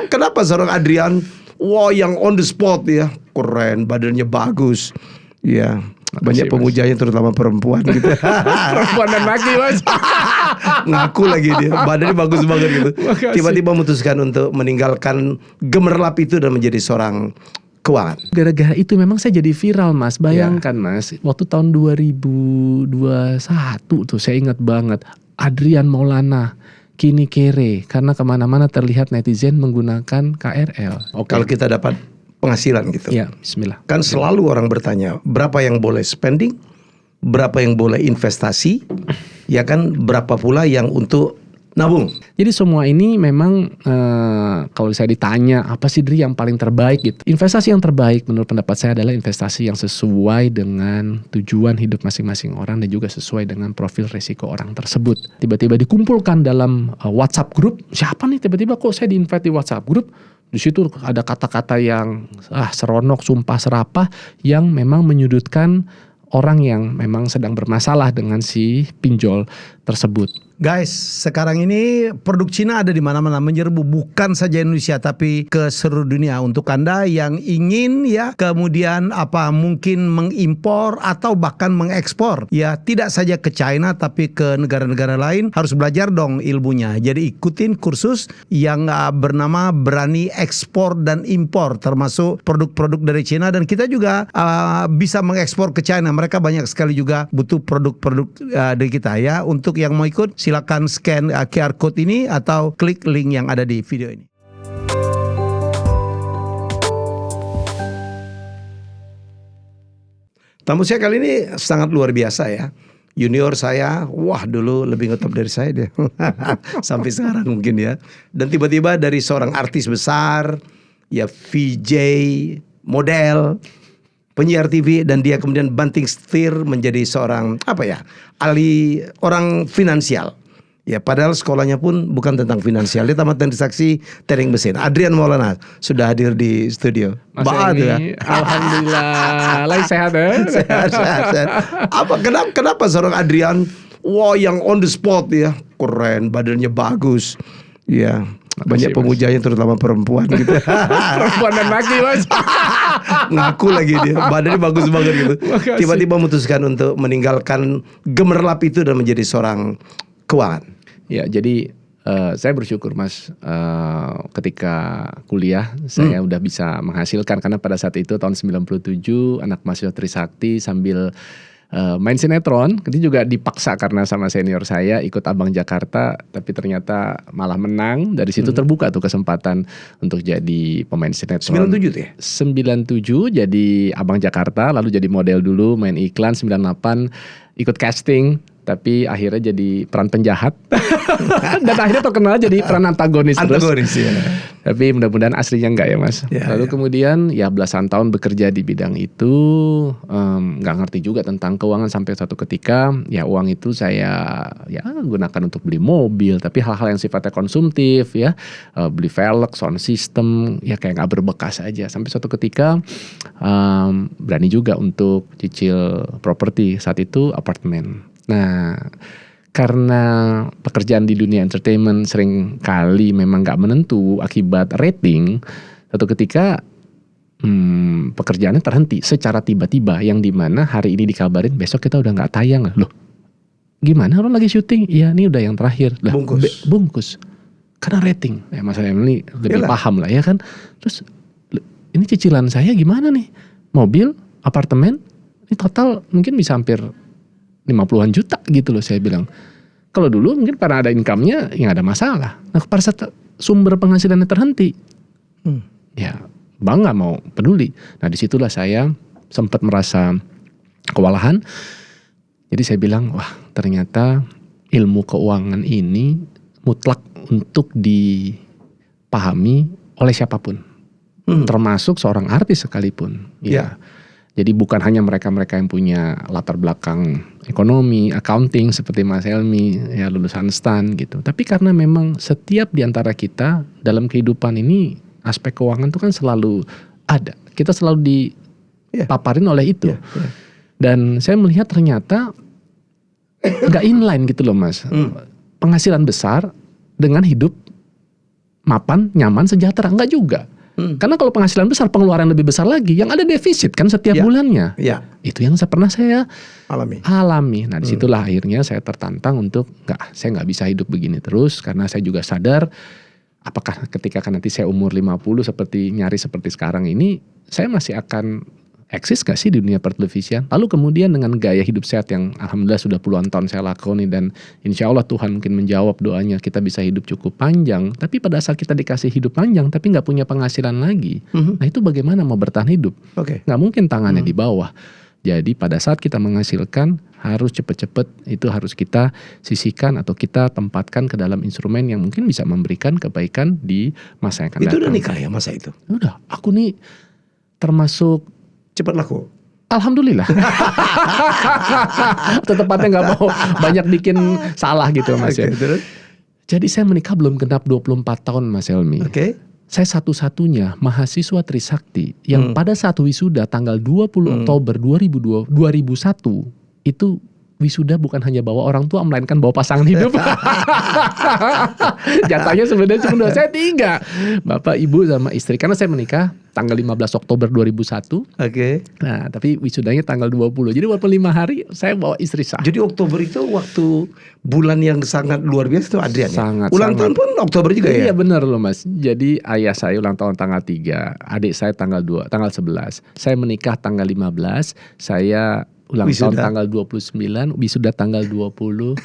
Kenapa seorang Adrian, wah yang on the spot ya, keren, badannya bagus, ya. Banyak pemujanya terutama perempuan gitu. Perempuan dan laki, Mas. Ngaku lagi dia, badannya bagus banget gitu. Makasih. Tiba-tiba memutuskan untuk meninggalkan gemerlap itu dan menjadi seorang keuangan. Gara-gara itu memang saya jadi viral, Mas. Bayangkan, Mas, waktu tahun 2021 tuh saya ingat banget. Adrian Maulana kini kere karena kemana-mana terlihat netizen menggunakan KRL. Kalau kita dapat penghasilan gitu. Ya, bismillah. Kan selalu orang bertanya, berapa yang boleh spending, berapa yang boleh investasi, ya kan, berapa pula yang untuk nabung. Jadi semua ini memang kalau saya ditanya apa sih Dri yang paling terbaik gitu. Investasi yang terbaik menurut pendapat saya adalah investasi yang sesuai dengan tujuan hidup masing-masing orang dan juga sesuai dengan profil risiko orang tersebut. Tiba-tiba dikumpulkan dalam WhatsApp group. Siapa nih tiba-tiba kok saya di-invite di WhatsApp group? Di situ ada kata-kata yang seronok, sumpah serapah yang memang menyudutkan orang yang memang sedang bermasalah dengan si pinjol tersebut. Guys, sekarang ini produk Cina ada di mana-mana menyerbu, bukan saja Indonesia tapi ke seluruh dunia. Untuk Anda yang ingin ya kemudian mungkin mengimpor atau bahkan mengekspor, ya tidak saja ke China tapi ke negara-negara lain, harus belajar dong ilmunya. Jadi ikutin kursus yang bernama Berani Ekspor dan Impor, termasuk produk-produk dari Cina, dan kita juga bisa mengekspor ke China. Mereka banyak sekali juga butuh produk-produk dari kita ya. Untuk yang mau ikut, silakan scan QR code ini atau klik link yang ada di video ini. Tamu saya kali ini sangat luar biasa ya. Junior saya, wah dulu lebih ngetop dari saya dia. Sampai sekarang mungkin ya. Dan tiba-tiba dari seorang artis besar, ya VJ, model, penyiar TV, dan dia kemudian banting setir menjadi seorang ahli orang finansial. Ya padahal sekolahnya pun bukan tentang finansial, dia tamat transaksi teknik mesin. Adrian Maulana sudah hadir di studio. Mas Emi, alhamdulillah, lagi sehat ya? Sehat. Kenapa seorang Adrian, wah yang on the spot ya, keren, badannya bagus, ya. Banyak pemujanya terutama perempuan gitu. Perempuan dan laki, Mas. Ngaku lagi dia, badannya bagus banget gitu. Makasih. Tiba-tiba memutuskan untuk meninggalkan gemerlap itu dan menjadi seorang keuangan. Ya, jadi saya bersyukur, Mas, ketika kuliah saya udah bisa menghasilkan, karena pada saat itu tahun 97 anak mahasiswa Trisakti sambil main sinetron. Itu juga dipaksa karena sama senior saya ikut Abang Jakarta, tapi ternyata malah menang. Dari situ terbuka tuh kesempatan untuk jadi pemain sinetron. 97 tuh ya? 97 jadi Abang Jakarta, lalu jadi model dulu, main iklan. 98 ikut casting, tapi akhirnya jadi peran penjahat. Dan akhirnya terkenal jadi peran antagonis terus. Ya. Tapi mudah-mudahan aslinya enggak ya, Mas. Lalu kemudian ya belasan tahun bekerja di bidang itu, nggak ngerti juga tentang keuangan sampai suatu ketika ya uang itu saya gunakan untuk beli mobil, tapi hal-hal yang sifatnya konsumtif ya, beli velg, sound system, ya kayak nggak berbekas aja. Sampai suatu ketika berani juga untuk cicil properti, saat itu apartemen. Nah, karena pekerjaan di dunia entertainment sering kali memang gak menentu akibat rating, suatu ketika pekerjaannya terhenti secara tiba-tiba, yang dimana hari ini dikabarin besok kita udah gak tayang. Loh, gimana orang lagi syuting? Iya, ini udah yang terakhir. Lah, bungkus. Karena rating. Ya, Mas Emily lebih paham lah ya kan. Terus ini cicilan saya gimana nih? Mobil, apartemen, ini total mungkin bisa hampir 50-an juta gitu loh, saya bilang. Kalau dulu mungkin karena ada income-nya ya gak ada masalah. Nah pada saat sumber penghasilannya terhenti, ya bang gak mau peduli. Nah disitulah saya sempat merasa kewalahan. Jadi saya bilang, wah ternyata ilmu keuangan ini mutlak untuk dipahami oleh siapapun. Termasuk seorang artis sekalipun. Ya. Jadi bukan hanya mereka-mereka yang punya latar belakang ekonomi, accounting seperti Mas Helmi, ya lulusan STAN gitu. Tapi karena memang setiap di antara kita dalam kehidupan ini aspek keuangan itu kan selalu ada. Kita selalu dipaparin oleh itu. Dan saya melihat ternyata nggak inline gitu loh, Mas. Penghasilan besar dengan hidup mapan, nyaman, sejahtera. Enggak juga. Karena kalau penghasilan besar, pengeluaran lebih besar lagi. Yang ada defisit kan setiap bulannya. Itu yang pernah saya alami. Nah disitulah akhirnya saya tertantang untuk saya nggak bisa hidup begini terus. Karena saya juga sadar, apakah ketika nanti saya umur 50 nyaris seperti sekarang ini, saya masih akan eksis gak sih di dunia pertelevisian? Lalu kemudian dengan gaya hidup sehat yang alhamdulillah sudah puluhan tahun saya lakoni, dan insya Allah Tuhan mungkin menjawab doanya, kita bisa hidup cukup panjang. Tapi pada saat kita dikasih hidup panjang tapi gak punya penghasilan lagi, nah itu bagaimana mau bertahan hidup? Gak mungkin tangannya di bawah. Jadi pada saat kita menghasilkan, harus cepet-cepet itu harus kita sisihkan atau kita tempatkan ke dalam instrumen yang mungkin bisa memberikan kebaikan di masa yang akan datang. Itu udah nikah ya masa itu? Udah, aku nih termasuk cepat laku. Alhamdulillah. Tetepatnya nggak mau banyak bikin salah gitu Mas ya. Jadi saya menikah belum genap 24 tahun Mas Helmi. Saya satu-satunya mahasiswa Trisakti yang pada saat wisuda tanggal 20 Oktober 2001 itu wisuda bukan hanya bawa orang tua, melainkan bawa pasangan hidup. Jatahnya sebenarnya cuma saya 3, bapak, ibu, sama istri. Karena saya menikah tanggal 15 Oktober 2001. Nah, tapi wisudanya tanggal 20. Jadi 25 hari saya bawa istri saya. Jadi Oktober itu waktu bulan yang sangat luar biasa itu Adrian ya? Sangat. Ulang tahun pun Oktober juga ya? Iya benar loh Mas. Jadi ayah saya ulang tahun tanggal 3, adik saya tanggal 11. Saya menikah tanggal 15, saya ulang tahun tanggal 29, wisuda tanggal 20.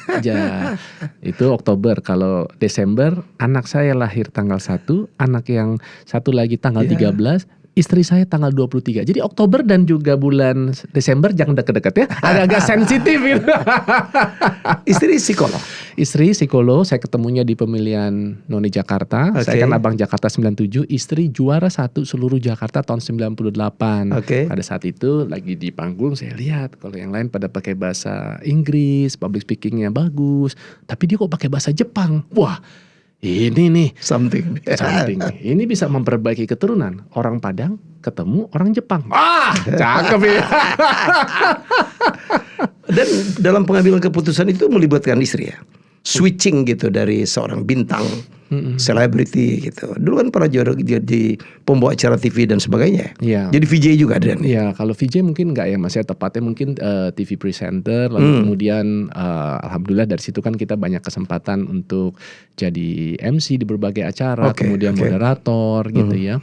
Itu Oktober. Kalau Desember anak saya lahir tanggal 1, anak yang satu lagi tanggal 13, istri saya tanggal 23. Jadi Oktober dan juga bulan Desember jangan deket-deket ya. Agak-agak sensitif gitu. Istri psikolog. Istri psikolog, saya ketemunya di pemilihan Noni Jakarta. Saya kan abang Jakarta 97, istri juara 1 seluruh Jakarta tahun 98. Pada saat itu lagi di panggung saya lihat kalau yang lain pada pakai bahasa Inggris, public speakingnya bagus, tapi dia kok pakai bahasa Jepang. Wah, ini nih something. Ini bisa memperbaiki keturunan. Orang Padang ketemu orang Jepang. Cakep ya. Dan dalam pengambilan keputusan itu melibatkan istri ya. Switching gitu dari seorang bintang selebriti gitu. Dulu kan pernah jadi pembawa acara TV dan sebagainya. Jadi VJ juga ada. Iya, kalau VJ mungkin enggak ya Mas ya, tepatnya mungkin TV presenter. Lalu kemudian alhamdulillah dari situ kan kita banyak kesempatan untuk jadi MC di berbagai acara, kemudian moderator gitu ya.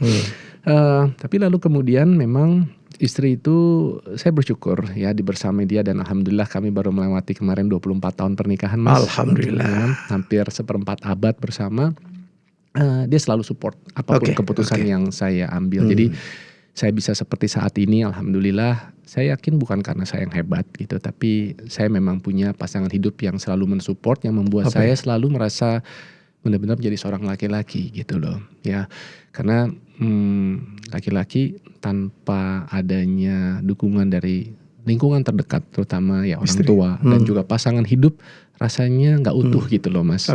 Tapi lalu kemudian memang istri itu saya bersyukur ya dibersama dia, dan alhamdulillah kami baru melewati kemarin 24 tahun pernikahan Mas. Alhamdulillah. Hampir seperempat abad bersama. Dia selalu support apapun keputusan yang saya ambil. Jadi saya bisa seperti saat ini alhamdulillah. Saya yakin bukan karena saya yang hebat gitu, tapi saya memang punya pasangan hidup yang selalu mensupport, yang membuat saya selalu merasa benar-benar menjadi seorang laki-laki gitu loh ya. Karena laki-laki tanpa adanya dukungan dari lingkungan terdekat, terutama ya orang tua dan juga pasangan hidup, rasanya nggak utuh gitu loh Mas.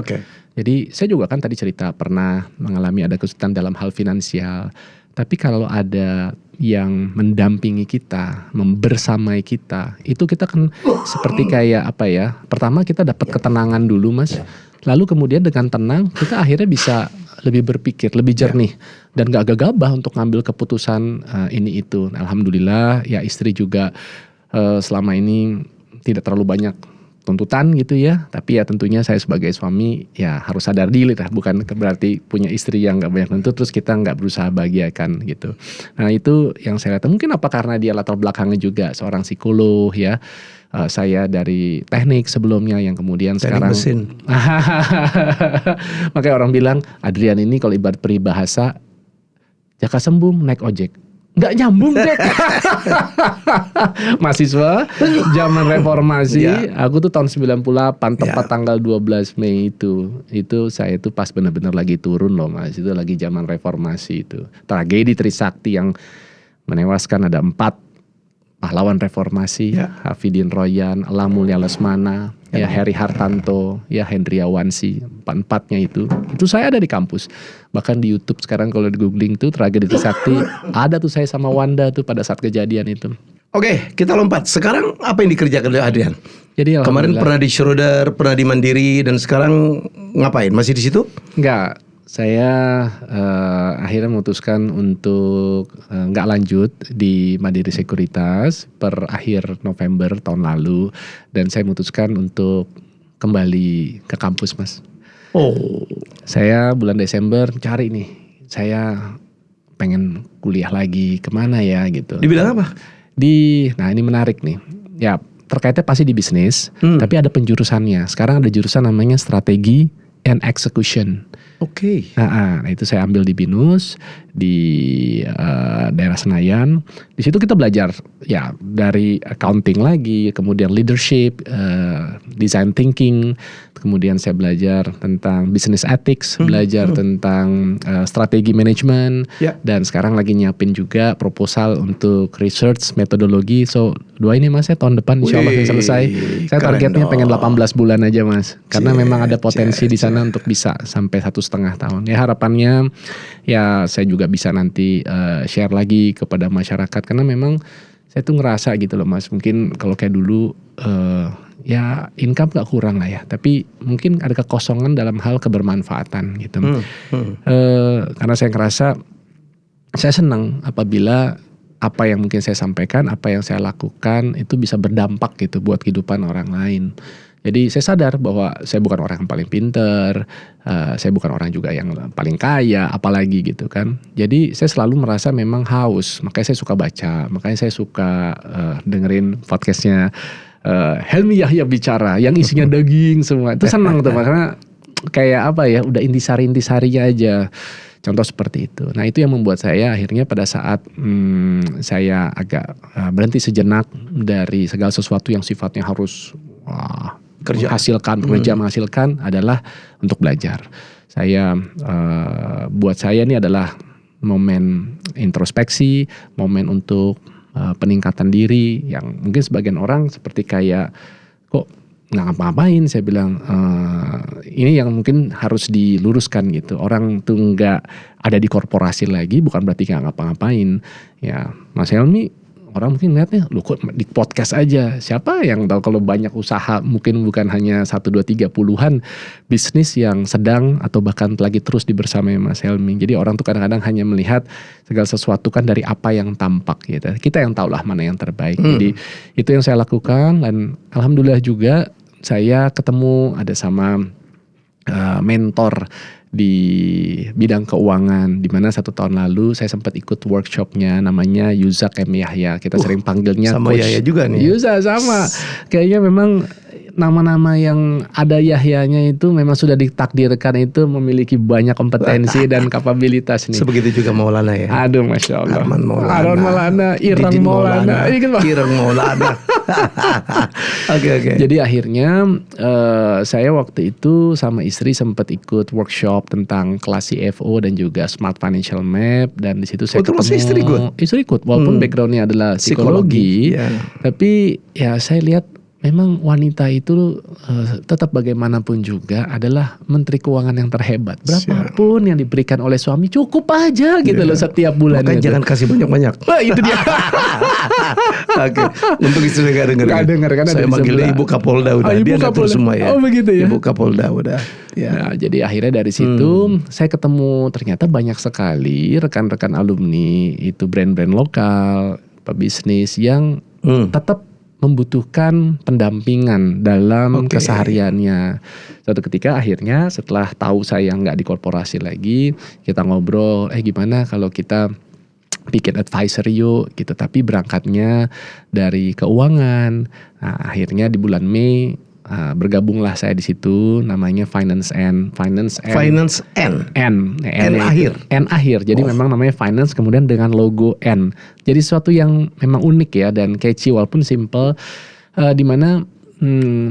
Jadi saya juga kan tadi cerita pernah mengalami ada kesulitan dalam hal finansial. Tapi kalau ada yang mendampingi kita, membersamai kita, itu kita kan seperti kayak apa ya? Pertama kita dapat ketenangan dulu Mas. Lalu kemudian dengan tenang kita akhirnya bisa lebih berpikir, lebih jernih, dan gak gegabah untuk ngambil keputusan ini itu. Alhamdulillah ya istri juga selama ini tidak terlalu banyak tuntutan gitu ya. Tapi ya tentunya saya sebagai suami ya harus sadar diri lah. Bukan berarti punya istri yang gak banyak nuntut terus kita gak berusaha bahagiakan gitu. Nah itu yang saya lihat. Mungkin apa karena dia latar belakangnya juga seorang psikolog ya. Saya dari teknik sebelumnya yang kemudian teknik sekarang mesin. Makanya orang bilang Adrian ini kalau ibarat peribahasa jaka sembung naik ojek. Nggak nyambung Jack. Mahasiswa zaman reformasi, aku tuh tahun 98 tepat tanggal 12 Mei itu saya itu pas benar-benar lagi turun loh Mas. Itu lagi zaman reformasi itu. Tragedi Trisakti yang menewaskan ada 4 pahlawan reformasi, Hafidin Royan, Elang Mulya Lesmana, ya Heri Hartanto, ya Hendriawansi, 4-4-nya itu saya ada di kampus. Bahkan di YouTube sekarang kalau di googling tuh tragedi Trisakti, ada tuh saya sama Wanda tuh pada saat kejadian itu. Oke, kita lompat. Sekarang apa yang dikerjakan oleh Adrian? Jadi kemarin pernah di Schroeder, pernah di Mandiri, dan sekarang ngapain? Masih di situ? Enggak. Saya akhirnya memutuskan untuk nggak lanjut di Mandiri Sekuritas per akhir November tahun lalu, dan saya memutuskan untuk kembali ke kampus, Mas. Oh, Saya bulan Desember cari nih, saya pengen kuliah lagi kemana ya gitu. di bidang apa? Nah ini menarik nih, ya terkaitnya pasti di bisnis, tapi ada penjurusannya. Sekarang ada jurusan namanya strategi and execution. Oke. Nah, itu saya ambil di BINUS di daerah Senayan. Di situ kita belajar ya dari accounting lagi, kemudian leadership, design thinking, kemudian saya belajar tentang business ethics, belajar tentang strategi manajemen, dan sekarang lagi nyiapin juga proposal untuk research metodologi. So 2 ini Mas, saya tahun depan insya Allah selesai. Saya targetnya pengen 18 bulan aja Mas, karena memang ada potensi di sana untuk bisa sampai 1,5 tahun. Ya harapannya ya saya juga bisa nanti share lagi kepada masyarakat, karena memang saya tuh ngerasa gitu loh Mas, mungkin kalau kayak dulu ya income gak kurang lah ya, tapi mungkin ada kekosongan dalam hal kebermanfaatan gitu. Karena saya ngerasa saya senang apabila apa yang mungkin saya sampaikan, apa yang saya lakukan itu bisa berdampak gitu buat kehidupan orang lain. Jadi saya sadar bahwa saya bukan orang yang paling pinter, saya bukan orang juga yang paling kaya, apalagi gitu kan. Jadi saya selalu merasa memang haus, makanya saya suka baca, makanya saya suka dengerin podcastnya Helmi Yahya Bicara yang isinya daging semua. Itu senang tuh, karena kayak apa ya, udah intisari-intisarinya aja. Contoh seperti itu. Nah itu yang membuat saya akhirnya pada saat saya agak berhenti sejenak dari segala sesuatu yang sifatnya harus menghasilkan adalah untuk belajar. Saya buat saya ini adalah momen introspeksi, momen untuk peningkatan diri yang mungkin sebagian orang seperti kayak kok nggak ngapa-ngapain. Saya bilang ini yang mungkin harus diluruskan gitu. Orang tuh nggak ada di korporasi lagi bukan berarti nggak ngapa-ngapain. Ya Mas Helmi, orang mungkin ngeliatnya lu kok di podcast aja. Siapa yang tahu kalau banyak usaha, mungkin bukan hanya 1, 2, 3 puluhan bisnis yang sedang atau bahkan lagi terus dibersamai Mas Helmi. Jadi orang tuh kadang-kadang hanya melihat segala sesuatu kan dari apa yang tampak gitu. Kita yang tahulah mana yang terbaik. Jadi itu yang saya lakukan, dan alhamdulillah juga saya ketemu ada sama mentor di bidang keuangan, di mana 1 tahun lalu saya sempat ikut workshopnya, namanya Yuzak M. Yahya. Kita sering panggilnya sama Coach Yahya juga nih. Yuza sama. Kayaknya memang nama-nama yang ada Yahyanya itu memang sudah ditakdirkan itu memiliki banyak kompetensi dan kapabilitas nih. Sebegitu juga Maulana ya. Aduh Masya Allah. Arman Maulana. Aron Maulana, Ireng Maulana. Ireng Maulana. Oke. Jadi akhirnya saya waktu itu sama istri sempat ikut workshop tentang kelas CFO dan juga Smart Financial Map, dan di situ saya ketemu istri ikut walaupun backgroundnya adalah psikologi. Tapi ya saya lihat memang wanita itu tetap bagaimanapun juga adalah menteri keuangan yang terhebat. Berapapun yang diberikan oleh suami cukup aja gitu loh setiap bulan. Makanya jangan kasih banyak-banyak. Wah itu dia. Oke. Untuk istri gak denger. Gak denger kan. Saya manggilnya Ibu Kapolda udah. Dia ngatur semua ya. Oh begitu ya. Ibu Kapolda udah. Ya. Nah, jadi akhirnya dari situ saya ketemu ternyata banyak sekali rekan-rekan alumni itu brand-brand lokal, pebisnis yang tetap membutuhkan pendampingan dalam kesehariannya. Suatu ketika akhirnya setelah tahu saya nggak di korporasi lagi, kita ngobrol, gimana kalau kita bikin advisor yuk gitu, tapi berangkatnya dari keuangan. Nah, akhirnya di bulan Mei bergabunglah saya di situ, namanya Finance N akhir. Jadi memang namanya Finance kemudian dengan logo N. Jadi sesuatu yang memang unik ya dan catchy walaupun simple, di mana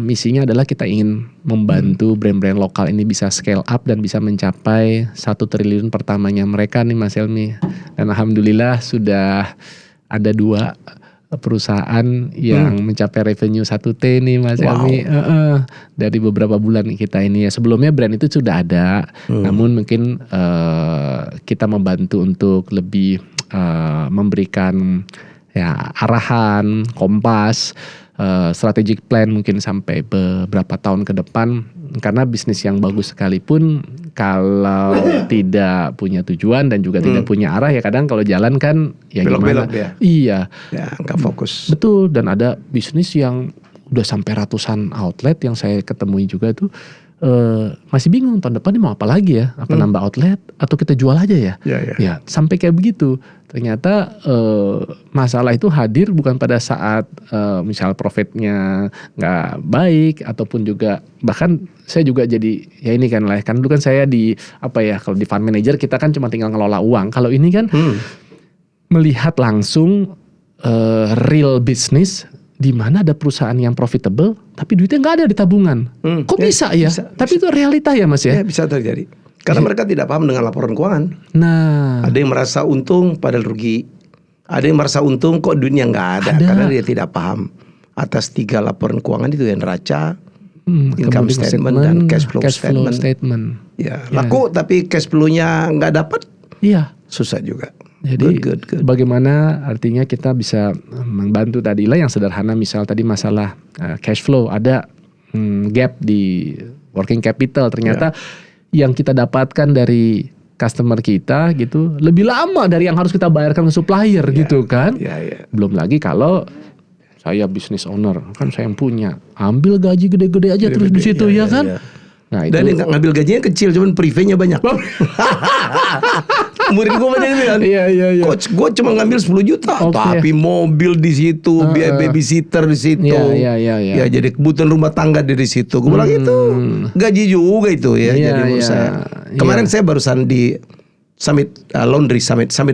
misinya adalah kita ingin membantu brand-brand lokal ini bisa scale up dan bisa mencapai 1 triliun pertamanya mereka nih Mas Helmi. Dan alhamdulillah sudah ada 2 perusahaan yang mencapai revenue 1T nih Mas Helmi. Dari beberapa bulan kita ini ya. Sebelumnya brand itu sudah ada, namun mungkin kita membantu untuk lebih memberikan ya arahan, kompas, strategic plan mungkin sampai beberapa tahun ke depan karena bisnis yang bagus sekalipun kalau tidak punya tujuan dan juga tidak punya arah ya kadang kalau jalan kan ya belok-belok gimana. ya. Iya. Ya, nggak fokus. Betul, dan ada bisnis yang udah sampai ratusan outlet yang saya ketemui juga tuh masih bingung tahun depan ini mau apa lagi ya? Apa nambah outlet atau kita jual aja ya? Ya, sampai kayak begitu. Ternyata masalah itu hadir bukan pada saat misal profitnya nggak baik ataupun juga bahkan saya juga jadi ya ini kan dulu kan saya di apa ya kalau di fund manager kita kan cuma tinggal ngelola uang. Kalau ini kan melihat langsung real business di mana ada perusahaan yang profitable tapi duitnya nggak ada di tabungan. Kok bisa ya? Tapi itu realita ya Mas ya? Ya bisa terjadi. Karena mereka tidak paham dengan laporan keuangan. Nah, ada yang merasa untung padahal rugi. Ada yang merasa untung kok duitnya nggak ada karena dia tidak paham atas 3 laporan keuangan itu yang neraca, income statement dan cash flow statement. Ya, laku tapi cash flow-nya nggak dapat. Iya, susah juga. Jadi good. Bagaimana artinya kita bisa membantu tadi lah yang sederhana misal tadi masalah cash flow ada gap di working capital ternyata yang kita dapatkan dari customer kita gitu lebih lama dari yang harus kita bayarkan ke supplier gitu kan. Belum lagi kalau saya business owner kan saya yang punya ambil gaji gede-gede aja terus di situ ya kan. Nah, itu. Dan ngambil gajinya kecil, cuman privenya banyak. Murid gue banyak bilang, coach gue cuma ngambil 10 juta, tapi mobil di situ, biaya babysitter di situ, ya jadi kebutuhan rumah tangga dari situ. Gue bilang itu gaji juga itu ya. Jadi menurut saya, kemarin saya barusan di Summit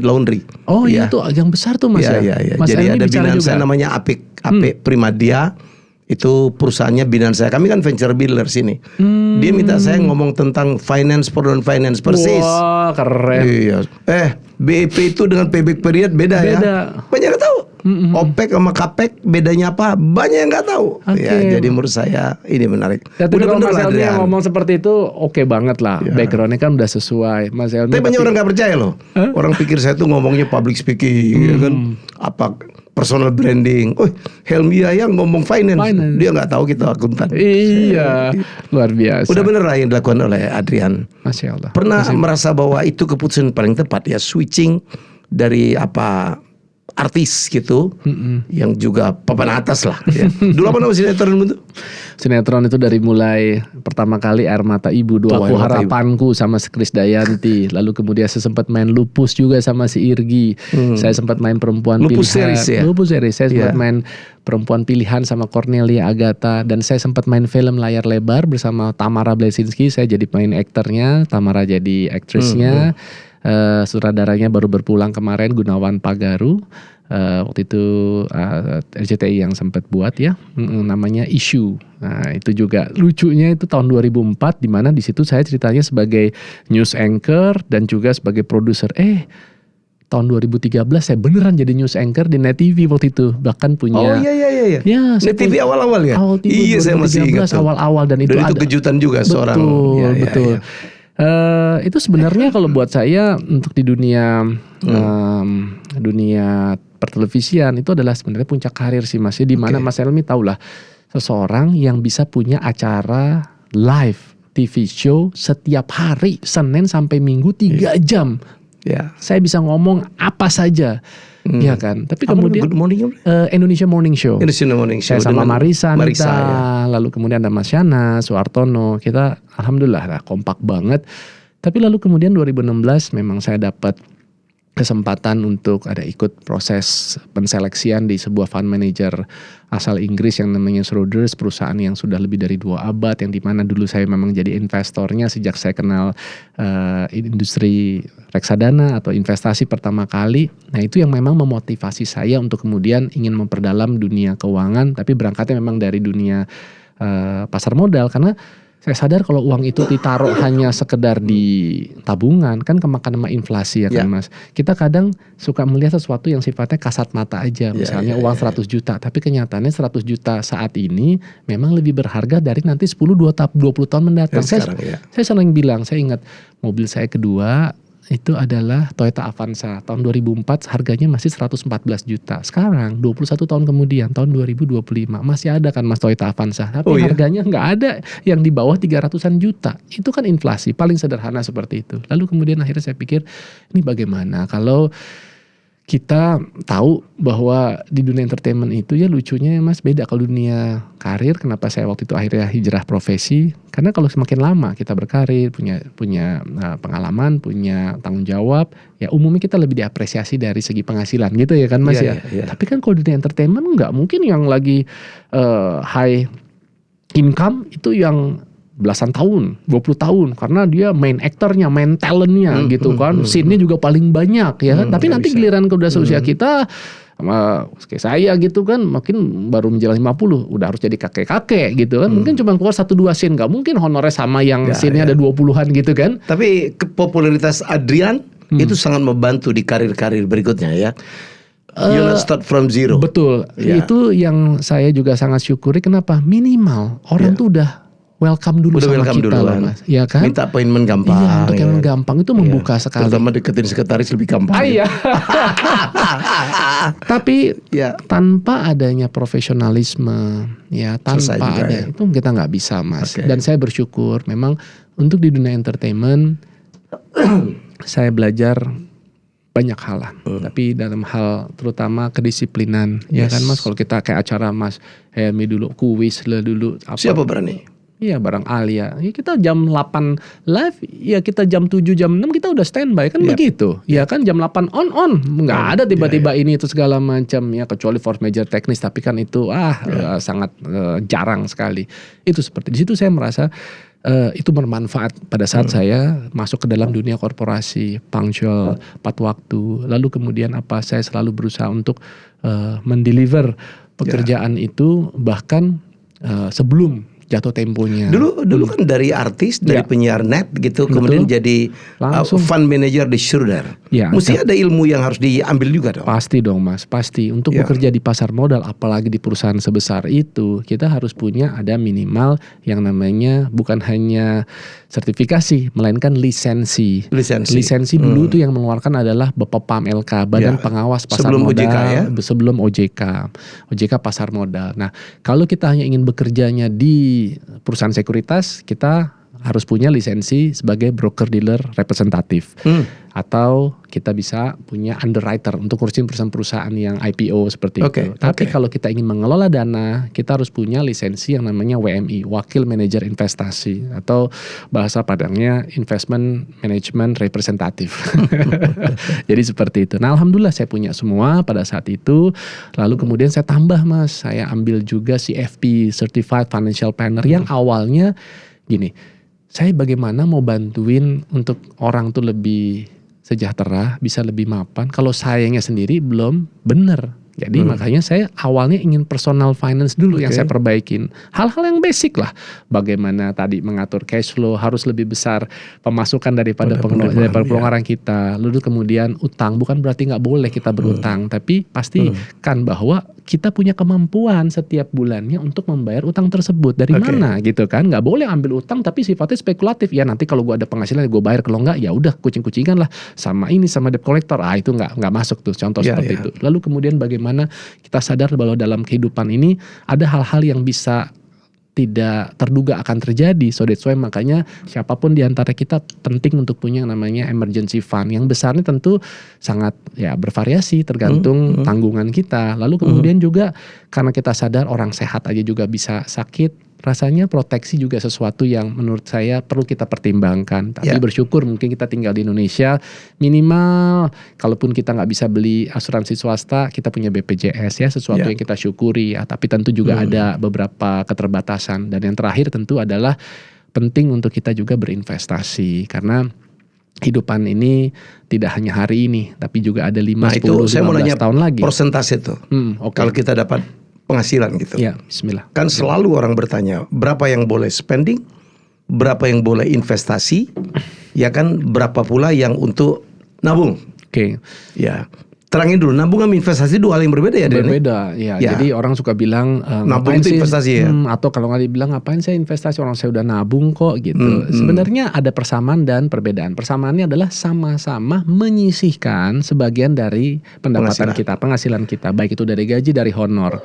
Laundry. Oh iya tuh yang besar tuh Mas ya. Mas jadi ada binaan juga. saya namanya Apik Primadia. Itu perusahaannya binaan saya. Kami kan venture builder sini. Dia minta saya ngomong tentang finance for non-finance persis. Wah keren. Iya. BEP itu dengan payback period beda. Ya. Banyak yang tahu. OPEC sama CAPEC bedanya apa? Banyak yang nggak tahu. Ya, jadi menurut saya ini menarik. Ya, udah bener Mas Helmy yang ngomong seperti itu oke banget lah. Backgroundnya kan udah sesuai. Mas Helmy. Tapi banyak orang nggak percaya loh. Orang pikir saya tuh ngomongnya public speaking, ya kan? Apa personal branding. Helmy yang ngomong finance. Dia nggak tahu kita akuntan. Iya, luar biasa. Udah bener lah yang dilakukan oleh Adrian. Masya Allah. Pernah merasa bahwa itu keputusan paling tepat ya, switching dari artis gitu, yang juga papan atas lah. Ya. Dulu apa nama sinetron itu? Sinetron itu dari mulai pertama kali Air Mata Ibu, Doaku Harapanku sama si Krisdayanti. Lalu kemudian saya sempat main Lupus juga sama si Irgi. Saya sempat main Perempuan Lupus Pilihan. Series ya? Lupus series. Saya sempat main Perempuan Pilihan sama Cornelia Agatha. Dan saya sempat main film layar lebar bersama Tamara Blesinski. Saya jadi main aktornya, Tamara jadi aktrisnya. Sutradaranya baru berpulang kemarin, Gunawan Pagaru. Waktu itu RCTI yang sempat buat ya, namanya Issue. Nah itu juga lucunya itu tahun 2004 di mana di situ saya ceritanya sebagai news anchor dan juga sebagai produser. Tahun 2013 saya beneran jadi news anchor di Net TV waktu itu, bahkan punya. Iya. Ya, Net TV awal-awal ya. Iya saya masih ingat awal-awal dan itu ada kejutan juga seorang. Betul. Itu sebenarnya kalau buat saya untuk di dunia pertelevisian itu adalah sebenarnya puncak karir sih Mas. Di mana Mas Helmy tahulah seseorang yang bisa punya acara live TV show setiap hari Senin sampai Minggu 3 jam. Saya bisa ngomong apa saja. Ya kan. Tapi kemudian Indonesia Morning Show. Saya sama Marisa lalu kemudian ada Mas Yana, Suartono. Kita alhamdulillah lah kompak banget. Tapi lalu kemudian 2016 memang saya dapat kesempatan untuk ada ikut proses penseleksian di sebuah fund manager asal Inggris yang namanya Schroders, perusahaan yang sudah lebih dari 2 abad, yang dimana dulu saya memang jadi investornya sejak saya kenal industri reksadana atau investasi pertama kali. Nah itu yang memang memotivasi saya untuk kemudian ingin memperdalam dunia keuangan, tapi berangkatnya memang dari dunia pasar modal, karena saya sadar kalau uang itu ditaruh hanya sekedar di tabungan kan kemakan sama inflasi ya kan Mas. Kita kadang suka melihat sesuatu yang sifatnya kasat mata aja. Misalnya uang 100 juta. Tapi kenyataannya 100 juta saat ini memang lebih berharga dari nanti 10-20 tahun mendatang. Saya sering bilang, saya ingat mobil saya kedua itu adalah Toyota Avanza. Tahun 2004 harganya masih 114 juta. Sekarang 21 tahun kemudian, tahun 2025 masih ada kan Mas Toyota Avanza. Tapi harganya nggak ada yang di bawah 300-an juta. Itu kan inflasi, paling sederhana seperti itu. Lalu kemudian akhirnya saya pikir, ini bagaimana kalau kita tahu bahwa di dunia entertainment itu ya lucunya Mas beda kalau dunia karir. Kenapa saya waktu itu akhirnya hijrah profesi? Karena kalau semakin lama kita berkarir, punya pengalaman, punya tanggung jawab, ya umumnya kita lebih diapresiasi dari segi penghasilan gitu ya kan Mas ya. Tapi kan kalau dunia entertainment nggak mungkin yang lagi high income itu yang belasan tahun, 20 tahun, karena dia main aktornya, main talentnya gitu kan, scene-nya juga paling banyak ya kan. Tapi nanti giliran ke udah seusia kita, sama kayak saya gitu kan, mungkin baru menjelang 50 udah harus jadi kakek-kakek gitu kan. Mungkin cuma keluar 1-2 scene, gak mungkin honornya sama yang scene-nya ada 20-an gitu kan. Tapi popularitas Adrian itu sangat membantu di karir-karir berikutnya ya. You not start from zero. Betul. Itu yang saya juga sangat syukuri. Kenapa? Minimal orang tuh udah welcome dulu sama kita loh Mas. Ya kan? Minta appointment gampang. Iya, untuk yang gampang itu membuka sekali. Terutama deketin sekretaris lebih gampang. Iya. Tapi tanpa adanya profesionalisme, ya tanpa ada itu kita nggak bisa Mas. Dan saya bersyukur memang untuk di dunia entertainment saya belajar banyak hal lah. Tapi dalam hal terutama kedisiplinan, ya kan Mas. Kalau kita kayak acara Mas Helmi dulu, kuis lah dulu. Siapa berani? Iya barang Alia. Ya kita jam 8 live, ya kita jam 7 jam 6 kita udah standby kan begitu. Ya kan jam 8 on. Nggak ada tiba-tiba ini itu segala macam ya, kecuali force major teknis, tapi kan itu sangat jarang sekali. Itu seperti di situ saya merasa itu bermanfaat pada saat saya masuk ke dalam dunia korporasi, punctual, tepat waktu. Lalu kemudian saya selalu berusaha untuk mendeliver pekerjaan itu bahkan sebelum jatuh temponya. Dulu kan dari artis, dari penyiar net gitu, kemudian jadi fund manager di Schroeder. Mesti ada ilmu yang harus diambil juga dong. Pasti dong Mas, pasti. Untuk bekerja di pasar modal, apalagi di perusahaan sebesar itu, kita harus punya ada minimal yang namanya bukan hanya sertifikasi, melainkan lisensi. Lisensi dulu tuh yang mengeluarkan adalah BPOM LK, Badan Pengawas Pasar sebelum Modal. OJK ya? Sebelum OJK pasar modal. Nah, kalau kita hanya ingin bekerjanya di perusahaan sekuritas, kita harus punya lisensi sebagai broker dealer representatif. Atau kita bisa punya underwriter untuk ngurusin perusahaan-perusahaan yang IPO seperti itu. Tapi kalau kita ingin mengelola dana, kita harus punya lisensi yang namanya WMI, Wakil Manajer Investasi, atau bahasa padangnya Investment Management Representative. Jadi seperti itu. Nah, alhamdulillah saya punya semua pada saat itu. Lalu kemudian saya tambah Mas, saya ambil juga CFP, Certified Financial Planner, yang awalnya gini, saya bagaimana mau bantuin untuk orang tuh lebih sejahtera, bisa lebih mapan, kalau sayanya sendiri belum benar. Jadi makanya saya awalnya ingin personal finance dulu yang saya perbaikin. Hal-hal yang basic lah. Bagaimana tadi mengatur cash flow, harus lebih besar pemasukan daripada pengeluaran kita. Lalu kemudian utang, bukan berarti nggak boleh kita berutang, tapi pastikan bahwa kita punya kemampuan setiap bulannya untuk membayar utang tersebut. Dari mana gitu kan? Nggak boleh ambil utang tapi sifatnya spekulatif. Ya nanti kalau gue ada penghasilan gue bayar, kalau nggak ya udah kucing-kucingan lah sama ini sama debt collector. Itu nggak masuk tuh contoh seperti itu. Lalu kemudian bagaimana kita sadar bahwa dalam kehidupan ini ada hal-hal yang bisa tidak terduga akan terjadi. So that's why makanya siapapun di antara kita penting untuk punya yang namanya emergency fund. Yang besarnya tentu sangat bervariasi tergantung tanggungan kita. Lalu kemudian juga karena kita sadar orang sehat aja juga bisa sakit. Rasanya proteksi juga sesuatu yang menurut saya perlu kita pertimbangkan. Tapi bersyukur mungkin kita tinggal di Indonesia, minimal kalaupun kita nggak bisa beli asuransi swasta, kita punya BPJS ya, sesuatu yang kita syukuri ya. Tapi tentu juga ada beberapa keterbatasan. Dan yang terakhir tentu adalah penting untuk kita juga berinvestasi, karena hidupan ini tidak hanya hari ini, tapi juga ada 5, 10, 15 tahun lagi. Persentase tuh. Kalau kita dapat penghasilan gitu. Ya, bismillah. Kan selalu orang bertanya, berapa yang boleh spending, berapa yang boleh investasi, ya kan, berapa pula yang untuk nabung. Oke. Ya. terangin dulu, nabung sama investasi dua hal yang berbeda ya? Berbeda, ya. Jadi orang suka bilang nabung itu investasi ya? Atau kalau nggak dibilang ngapain saya investasi, orang saya udah nabung kok gitu. Sebenarnya ada persamaan dan perbedaan. Persamaannya adalah sama-sama menyisihkan sebagian dari pendapatan kita, penghasilan kita, baik itu dari gaji, dari honor.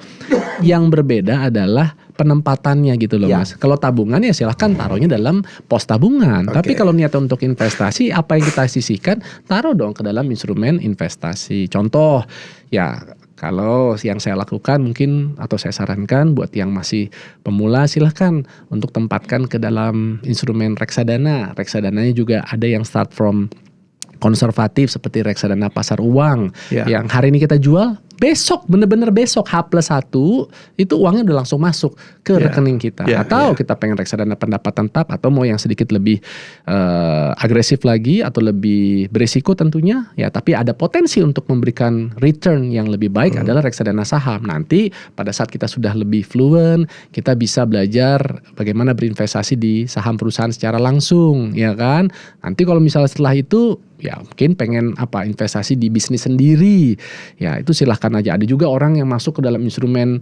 Yang berbeda adalah penempatannya gitu loh Mas. Kalau tabungan ya silahkan taruhnya dalam pos tabungan. Tapi kalau niatnya untuk investasi, apa yang kita sisihkan taruh dong ke dalam instrumen investasi. Contoh ya, kalau yang saya lakukan mungkin atau saya sarankan buat yang masih pemula, silahkan untuk tempatkan ke dalam instrumen reksadana. Reksadananya juga ada yang start from konservatif seperti reksadana pasar uang yang hari ini kita jual, besok bener-bener besok H+1 itu uangnya udah langsung masuk ke rekening kita. Atau kita pengen reksadana pendapatan tetap, atau mau yang sedikit lebih agresif lagi atau lebih berisiko tentunya ya, tapi ada potensi untuk memberikan return yang lebih baik adalah reksadana saham. Nanti pada saat kita sudah lebih fluent, kita bisa belajar bagaimana berinvestasi di saham perusahaan secara langsung, ya kan. Nanti kalau misalnya setelah itu ya mungkin pengen investasi di bisnis sendiri, ya itu silahkan aja. Ada juga orang yang masuk ke dalam instrumen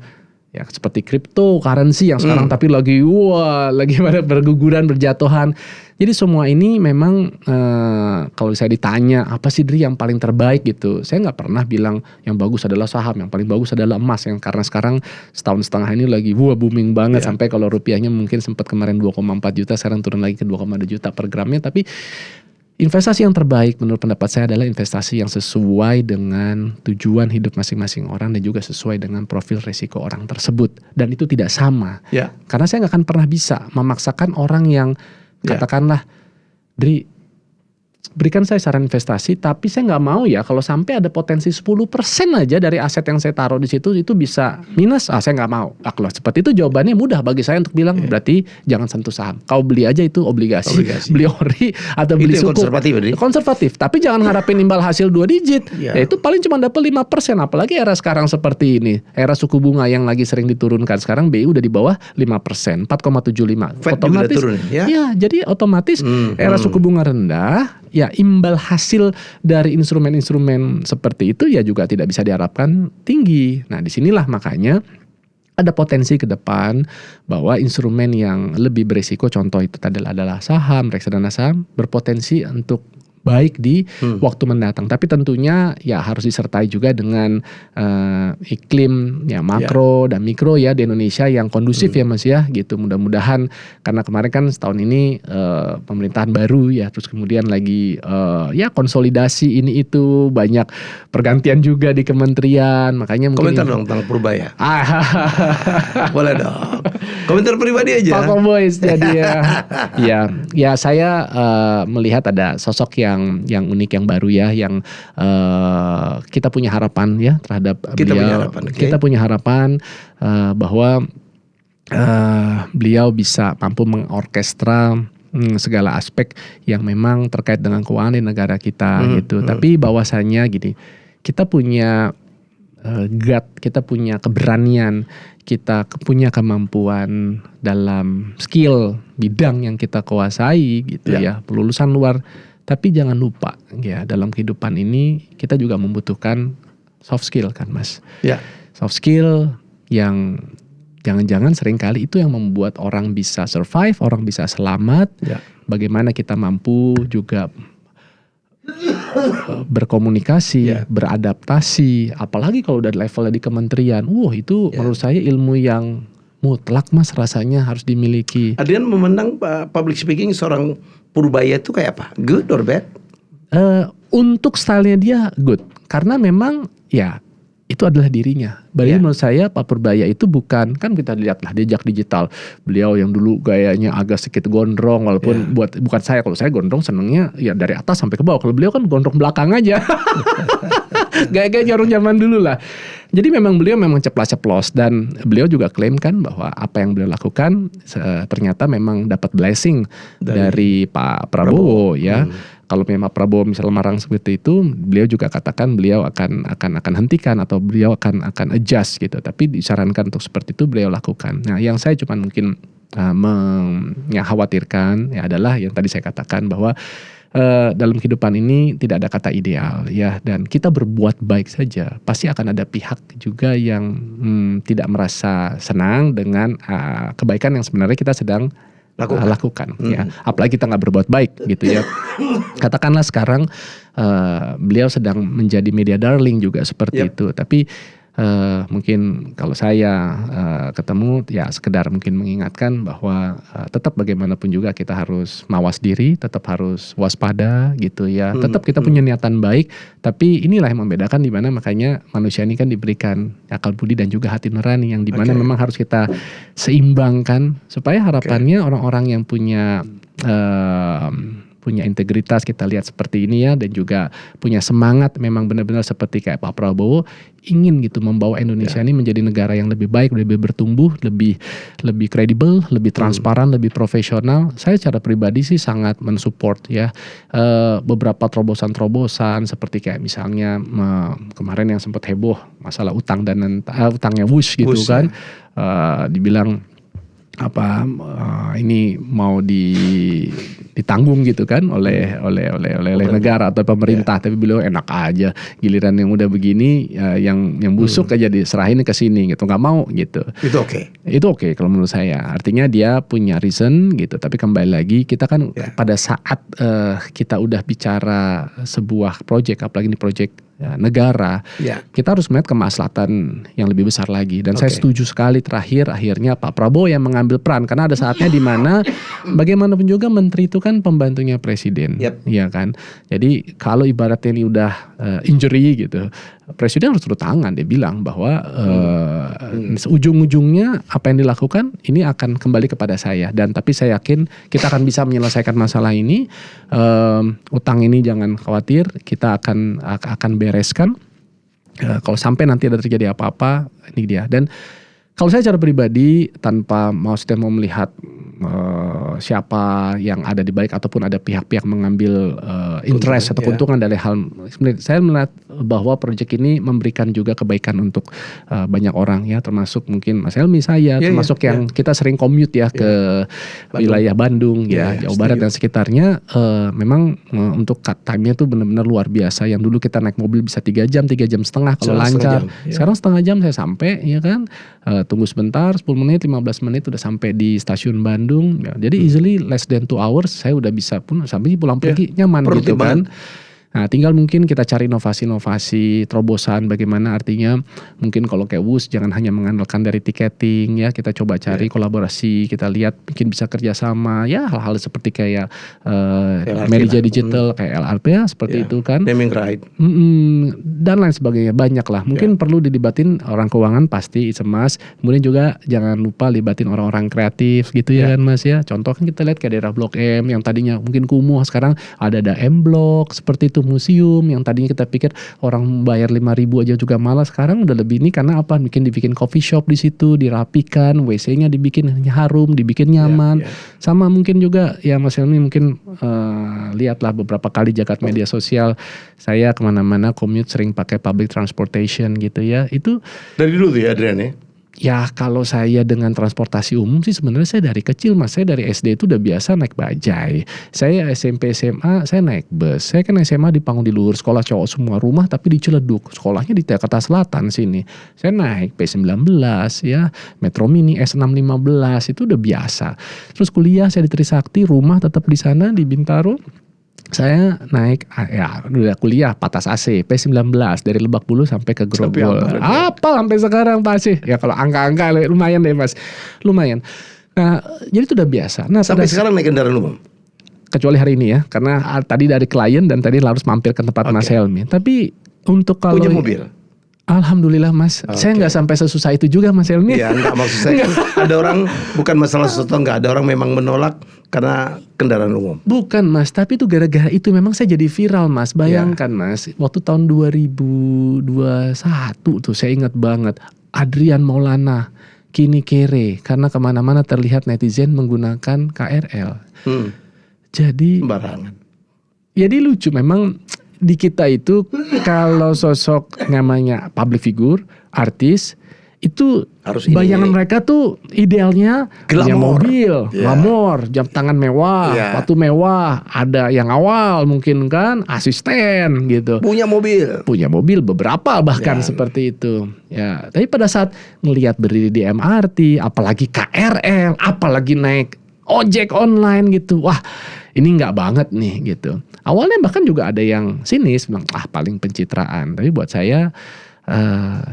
ya seperti cryptocurrency yang sekarang tapi lagi pada berguguran, berjatuhan. Jadi semua ini memang kalau saya ditanya apa sih Dri yang paling terbaik gitu, saya nggak pernah bilang yang bagus adalah saham, yang paling bagus adalah emas, yang karena sekarang setahun setengah ini lagi booming banget sampai kalau rupiahnya mungkin sempat kemarin 2,4 juta, sekarang turun lagi ke 2,2 juta per gramnya. Tapi investasi yang terbaik menurut pendapat saya adalah investasi yang sesuai dengan tujuan hidup masing-masing orang dan juga sesuai dengan profil risiko orang tersebut. Dan itu tidak sama. Karena saya nggak akan pernah bisa memaksakan orang yang katakanlah, Dri, berikan saya saran investasi, tapi saya nggak mau ya kalau sampai ada potensi 10% aja dari aset yang saya taruh di situ itu bisa minus, saya nggak mau. Kalau seperti itu jawabannya mudah bagi saya untuk bilang berarti jangan sentuh saham. Kau beli aja itu obligasi. Beli ori atau beli itu sukuk. Konservatif. Tapi jangan harapin imbal hasil 2 digit. Ya itu paling cuma dapat 5%. Apalagi era sekarang seperti ini, era suku bunga yang lagi sering diturunkan. Sekarang BI udah di bawah 5%, 4,75. Fed otomatis turun, ya jadi otomatis era suku bunga rendah, ya imbal hasil dari instrumen-instrumen seperti itu ya juga tidak bisa diharapkan tinggi. Nah disinilah makanya ada potensi ke depan bahwa instrumen yang lebih berisiko, contoh itu adalah saham, reksadana saham, berpotensi untuk baik di waktu mendatang. Tapi tentunya ya harus disertai juga dengan iklim ya makro dan mikro ya di Indonesia yang kondusif ya Mas ya gitu. Mudah-mudahan, karena kemarin kan setahun ini pemerintahan baru ya, terus kemudian lagi ya konsolidasi ini itu, banyak pergantian juga di kementerian, makanya mungkin komentar dong tentang Purbaya. Boleh dong. Komentar pribadi aja. Pak Boys jadi ya saya melihat ada sosok yang unik, yang baru ya, yang kita punya harapan ya terhadap beliau. Kita punya harapan bahwa beliau bisa mampu mengorkestra segala aspek yang memang terkait dengan keuangan di negara kita gitu. Tapi bahwasannya gini, kita punya kita punya keberanian, kita punya kemampuan dalam skill bidang yang kita kuasai gitu ya, lulusan luar. Tapi jangan lupa ya, dalam kehidupan ini kita juga membutuhkan soft skill kan Mas. Soft skill yang jangan-jangan seringkali itu yang membuat orang bisa survive, orang bisa selamat. Bagaimana kita mampu juga berkomunikasi, beradaptasi, apalagi kalau udah levelnya di kementerian. Itu menurut saya ilmu yang mutlak Mas, rasanya harus dimiliki. Adrian memandang public speaking seorang Purbaya itu kayak apa? Good or bad? Untuk stylenya dia good, karena memang ya itu adalah dirinya. Berarti menurut saya Pak Purbaya itu bukan, kan kita lihatlah jejak digital beliau yang dulu gayanya agak sedikit gondrong, walaupun bukan saya, kalau saya gondrong senengnya ya dari atas sampai ke bawah. Kalau beliau kan gondrong belakang aja. Gaya-gaya orang zaman dulu lah. Jadi memang beliau memang ceplas-ceplos, dan beliau juga klaim kan bahwa apa yang beliau lakukan ternyata memang dapat blessing dari Pak Prabowo ya. Kalau memang Prabowo misalnya marang seperti itu, beliau juga katakan beliau akan hentikan atau beliau akan adjust gitu. Tapi disarankan untuk seperti itu beliau lakukan. Nah, yang saya cuma mungkin yang khawatirkan ya adalah yang tadi saya katakan bahwa dalam kehidupan ini tidak ada kata ideal ya, dan kita berbuat baik saja pasti akan ada pihak juga yang tidak merasa senang dengan kebaikan yang sebenarnya kita sedang lakukan ya. Apalagi kita nggak berbuat baik gitu ya. Katakanlah sekarang beliau sedang menjadi media darling juga seperti itu, tapi mungkin kalau saya ketemu ya sekedar mungkin mengingatkan bahwa tetap bagaimanapun juga kita harus mawas diri, tetap harus waspada gitu ya. Tetap kita punya niatan baik, tapi inilah yang membedakan, di mana makanya manusia ini kan diberikan akal budi dan juga hati nurani yang dimana memang harus kita seimbangkan supaya harapannya orang-orang yang punya integritas, kita lihat seperti ini ya, dan juga punya semangat memang benar-benar seperti kayak Pak Prabowo, ingin gitu membawa Indonesia ini menjadi negara yang lebih baik, lebih bertumbuh, lebih kredibel, lebih transparan, lebih profesional. Saya secara pribadi sih sangat mensupport ya beberapa terobosan-terobosan seperti kayak misalnya kemarin yang sempat heboh masalah utangnya Wush gitu kan. Dibilang ini mau ditanggung gitu kan oleh negara atau pemerintah, tapi beliau enak aja, giliran yang udah begini yang busuk aja diserahin ke sini gitu, nggak mau gitu. Itu oke kalau menurut saya, artinya dia punya reason gitu. Tapi kembali lagi kita kan pada saat kita udah bicara sebuah project, apalagi ini project negara, kita harus melihat kemaslahatan yang lebih besar lagi. Dan saya setuju sekali akhirnya Pak Prabowo yang mengambil peran, karena ada saatnya di mana bagaimanapun juga menteri itu kan pembantunya presiden, ya kan. Jadi kalau ibaratnya ini udah injury gitu, presiden harus turun tangan. Dia bilang bahwa ujung-ujungnya apa yang dilakukan ini akan kembali kepada saya, dan tapi saya yakin kita akan bisa menyelesaikan masalah ini. Utang ini jangan khawatir, kita akan bereskan. Kalau sampai nanti ada terjadi apa-apa, ini dia. Dan kalau saya secara pribadi tanpa mau melihat siapa yang ada di balik ataupun ada pihak-pihak mengambil interest atau keuntungan dari hal, saya melihat bahwa proyek ini memberikan juga kebaikan untuk banyak orang ya, termasuk mungkin Mas Helmi, saya termasuk yang kita sering commute ya ke wilayah Bandung ya, Jawa Barat dan sekitarnya. Memang untuk cut time-nya tuh benar-benar luar biasa. Yang dulu kita naik mobil bisa 3 jam setengah kalau lancar. Sekarang setengah jam saya sampai ya kan. Tunggu sebentar 10 menit 15 menit udah sampai di stasiun Bandung. Jadi easily less than 2 hours saya udah bisa pun sampai pulang pergi nyaman gitu kan. Nah, tinggal mungkin kita cari inovasi-inovasi, terobosan bagaimana, artinya mungkin kalau kayak Wush jangan hanya mengandalkan dari tiketing ya, kita coba cari kolaborasi, kita lihat mungkin bisa kerjasama ya, hal-hal seperti kayak media digital kayak LRP ya, seperti itu kan, naming right dan lain sebagainya, banyak lah. Mungkin perlu dilibatin orang keuangan, pasti Mas, kemudian juga jangan lupa libatin orang-orang kreatif gitu ya kan Mas ya. Contoh kan kita lihat kayak daerah Blok M yang tadinya mungkin kumuh, sekarang ada M Block seperti itu, museum yang tadinya kita pikir orang bayar 5.000 aja juga malas, sekarang udah lebih ini karena apa? Dibikin coffee shop di situ, dirapikan, WC-nya dibikin harum, dibikin nyaman. Sama mungkin juga ya Mas Helmi mungkin lihatlah beberapa kali jagat media sosial, saya kemana-mana commute sering pakai public transportation gitu ya. Itu dari dulu tuh ya Adrian ya? Ya kalau saya dengan transportasi umum sih sebenarnya saya dari kecil Mas. Saya dari SD itu udah biasa naik bajai. Saya SMP SMA saya naik bus. Saya kan SMA di Pangudi-Luhur, sekolah cowok semua, rumah tapi di Ciledug. Sekolahnya di Jakarta Selatan sini. Saya naik P19 ya, Metro Mini S615 itu udah biasa. Terus kuliah saya di Trisakti, rumah tetap di sana di Bintaro. Saya naik ya udah kuliah Patas AC P19 dari Lebak Bulus sampai ke Grogol. Apa sampai sekarang Pak sih? Ya kalau angka-angka lumayan deh Mas. Lumayan. Nah, jadi itu udah biasa. Nah, sampai sekarang naik kendaraan umum. Kecuali hari ini ya, karena tadi dari klien dan tadi harus mampir ke tempat Mas Helmi. Tapi untuk kalau punya mobil. Alhamdulillah Mas, saya nggak sampai sesusah itu juga Mas Helmi. Ya enggak, maksud saya ada orang bukan masalah sesuatu, enggak, ada orang memang menolak karena kendaraan umum. Bukan Mas, tapi itu gara-gara itu memang saya jadi viral Mas. Bayangkan Mas, waktu tahun 2021 tuh saya ingat banget, Adrian Maulana kini kere karena kemana-mana terlihat netizen menggunakan KRL. Jadi sembarangan. Jadi lucu memang. Di kita itu kalau sosok namanya public figure, artis, itu harus bayangan mereka tuh idealnya punya mobil, glamor, jam tangan mewah, sepatu mewah, ada yang awal mungkin kan, asisten gitu. Punya mobil beberapa bahkan seperti itu. Ya, tapi pada saat ngelihat berdiri di MRT, apalagi KRL, apalagi naik ojek online gitu, wah ini nggak banget nih gitu. Awalnya bahkan juga ada yang sinis bilang paling pencitraan. Tapi buat saya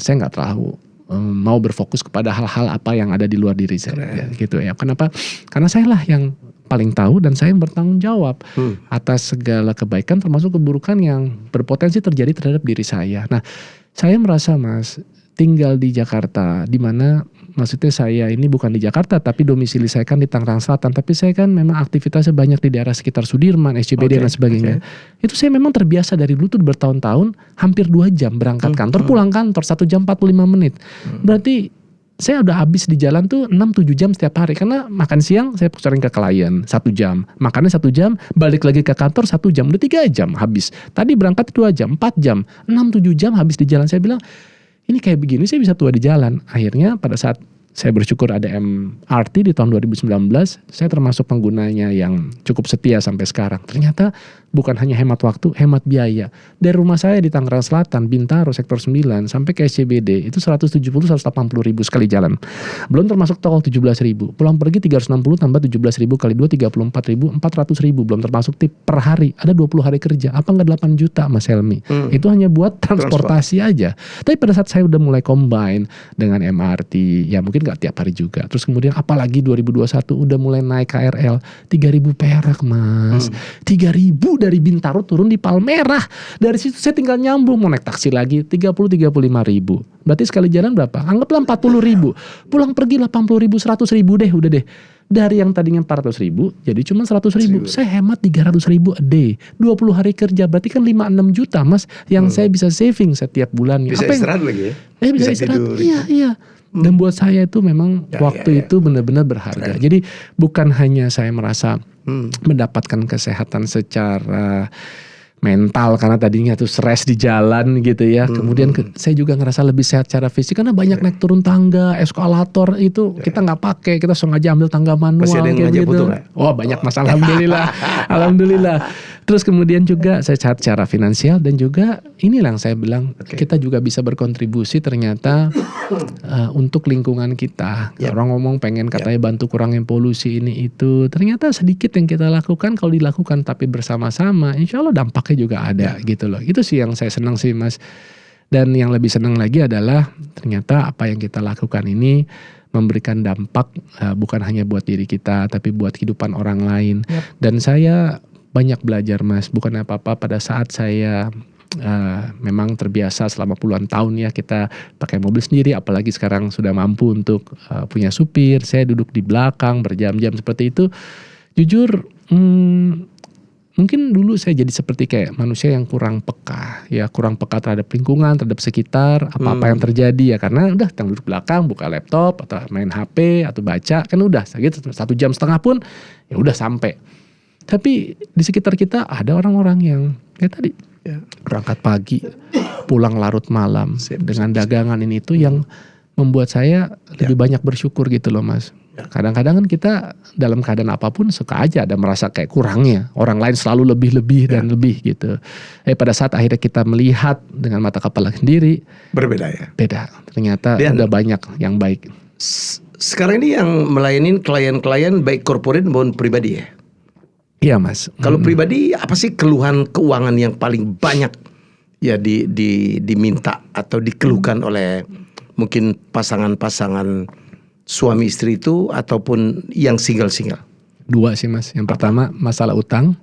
nggak terlalu mau berfokus kepada hal-hal apa yang ada di luar diri saya gitu ya. Kenapa? Karena saya lah yang paling tahu dan saya yang bertanggung jawab atas segala kebaikan termasuk keburukan yang berpotensi terjadi terhadap diri saya. Nah, saya merasa Mas tinggal di Jakarta, di mana maksudnya saya ini bukan di Jakarta tapi domisili saya kan di Tangerang Selatan, tapi saya kan memang aktivitasnya banyak di daerah sekitar Sudirman, SCBD dan sebagainya. Itu saya memang terbiasa dari dulu tuh bertahun-tahun hampir 2 jam berangkat kantor, pulang kantor 1 jam 45 menit. Berarti saya udah habis di jalan tuh 6-7 jam setiap hari. Karena makan siang saya sering ke klien 1 jam. Makannya 1 jam, balik lagi ke kantor 1 jam. Udah 3 jam habis. Tadi berangkat 2 jam, 4 jam, 6-7 jam habis di jalan. Saya bilang, ini kayak begini saya bisa tua di jalan. Akhirnya pada saat saya bersyukur ada MRT di tahun 2019, saya termasuk penggunanya yang cukup setia sampai sekarang. Ternyata bukan hanya hemat waktu, hemat biaya. Dari rumah saya di Tangerang Selatan, Bintaro, Sektor 9, sampai ke SCBD, itu 170-180 ribu sekali jalan. Belum termasuk tol 17 ribu. Pulang pergi 360 tambah 17 ribu kali 2, 34 ribu, 400 ribu. Belum termasuk tip per hari. Ada 20 hari kerja. Apa nggak 8 juta Mas Helmi? Itu hanya buat transportasi aja. Tapi pada saat saya udah mulai combine dengan MRT, ya mungkin nggak tiap hari juga. Terus kemudian apalagi 2021 udah mulai naik KRL 3.000 perak Mas. 3.000 dari Bintaro turun di Palmerah. Dari situ saya tinggal nyambung mau naik taksi lagi 30-35 ribu. Berarti sekali jalan berapa? Anggaplah 40 ribu. Pulang pergi 80 ribu, 100 ribu deh udah deh. Dari yang tadinya 400 ribu jadi cuma 100 ribu. Saya hemat 300 ribu a day. 20 hari kerja berarti kan 5-6 juta Mas yang saya bisa saving setiap bulan. Bisa istirahat lagi ya? Bisa istirahat. Iya. Dan buat saya itu memang waktu itu benar-benar berharga. Jadi bukan hanya saya merasa mendapatkan kesehatan secara mental karena tadinya tuh stres di jalan gitu ya. Kemudian saya juga ngerasa lebih sehat secara fisik karena banyak naik turun tangga, eskalator itu kita nggak pakai, kita sengaja ambil tangga manual kayak gitu. Oh banyak masalah, alhamdulillah. Terus kemudian juga saya sehat secara finansial dan juga inilah yang saya bilang kita juga bisa berkontribusi ternyata untuk lingkungan kita. Orang ngomong pengen katanya bantu kurangin polusi ini itu, ternyata sedikit yang kita lakukan kalau dilakukan tapi bersama-sama, insya Allah dampaknya juga ada gitu loh. Itu sih yang saya senang sih Mas. Dan yang lebih senang lagi adalah ternyata apa yang kita lakukan ini memberikan dampak bukan hanya buat diri kita tapi buat kehidupan orang lain. Dan saya banyak belajar Mas, bukan apa-apa pada saat saya memang terbiasa selama puluhan tahun ya kita pakai mobil sendiri, apalagi sekarang sudah mampu untuk punya supir, saya duduk di belakang berjam-jam seperti itu. Jujur mungkin dulu saya jadi seperti kayak manusia yang kurang peka terhadap lingkungan, terhadap sekitar, apa-apa yang terjadi ya karena udah duduk belakang, buka laptop atau main HP atau baca kan udah gitu 1,5 jam pun ya udah sampai. Tapi di sekitar kita ada orang-orang yang kayak tadi berangkat pagi, pulang larut malam dengan dagangan ini itu yang membuat saya lebih banyak bersyukur gitu loh Mas. Kadang-kadang kan kita dalam keadaan apapun suka aja ada merasa kayak kurangnya. Orang lain selalu lebih dan lebih gitu. Pada saat akhirnya kita melihat dengan mata kepala sendiri berbeda ya. Beda. Ternyata udah banyak yang baik. Sekarang ini yang melayani klien-klien baik korporat maupun pribadi ya? Iya Mas. Kalau pribadi apa sih keluhan keuangan yang paling banyak ya diminta atau dikeluhkan oleh mungkin pasangan-pasangan suami istri itu ataupun yang single-single? 2 sih Mas. Yang pertama masalah utang.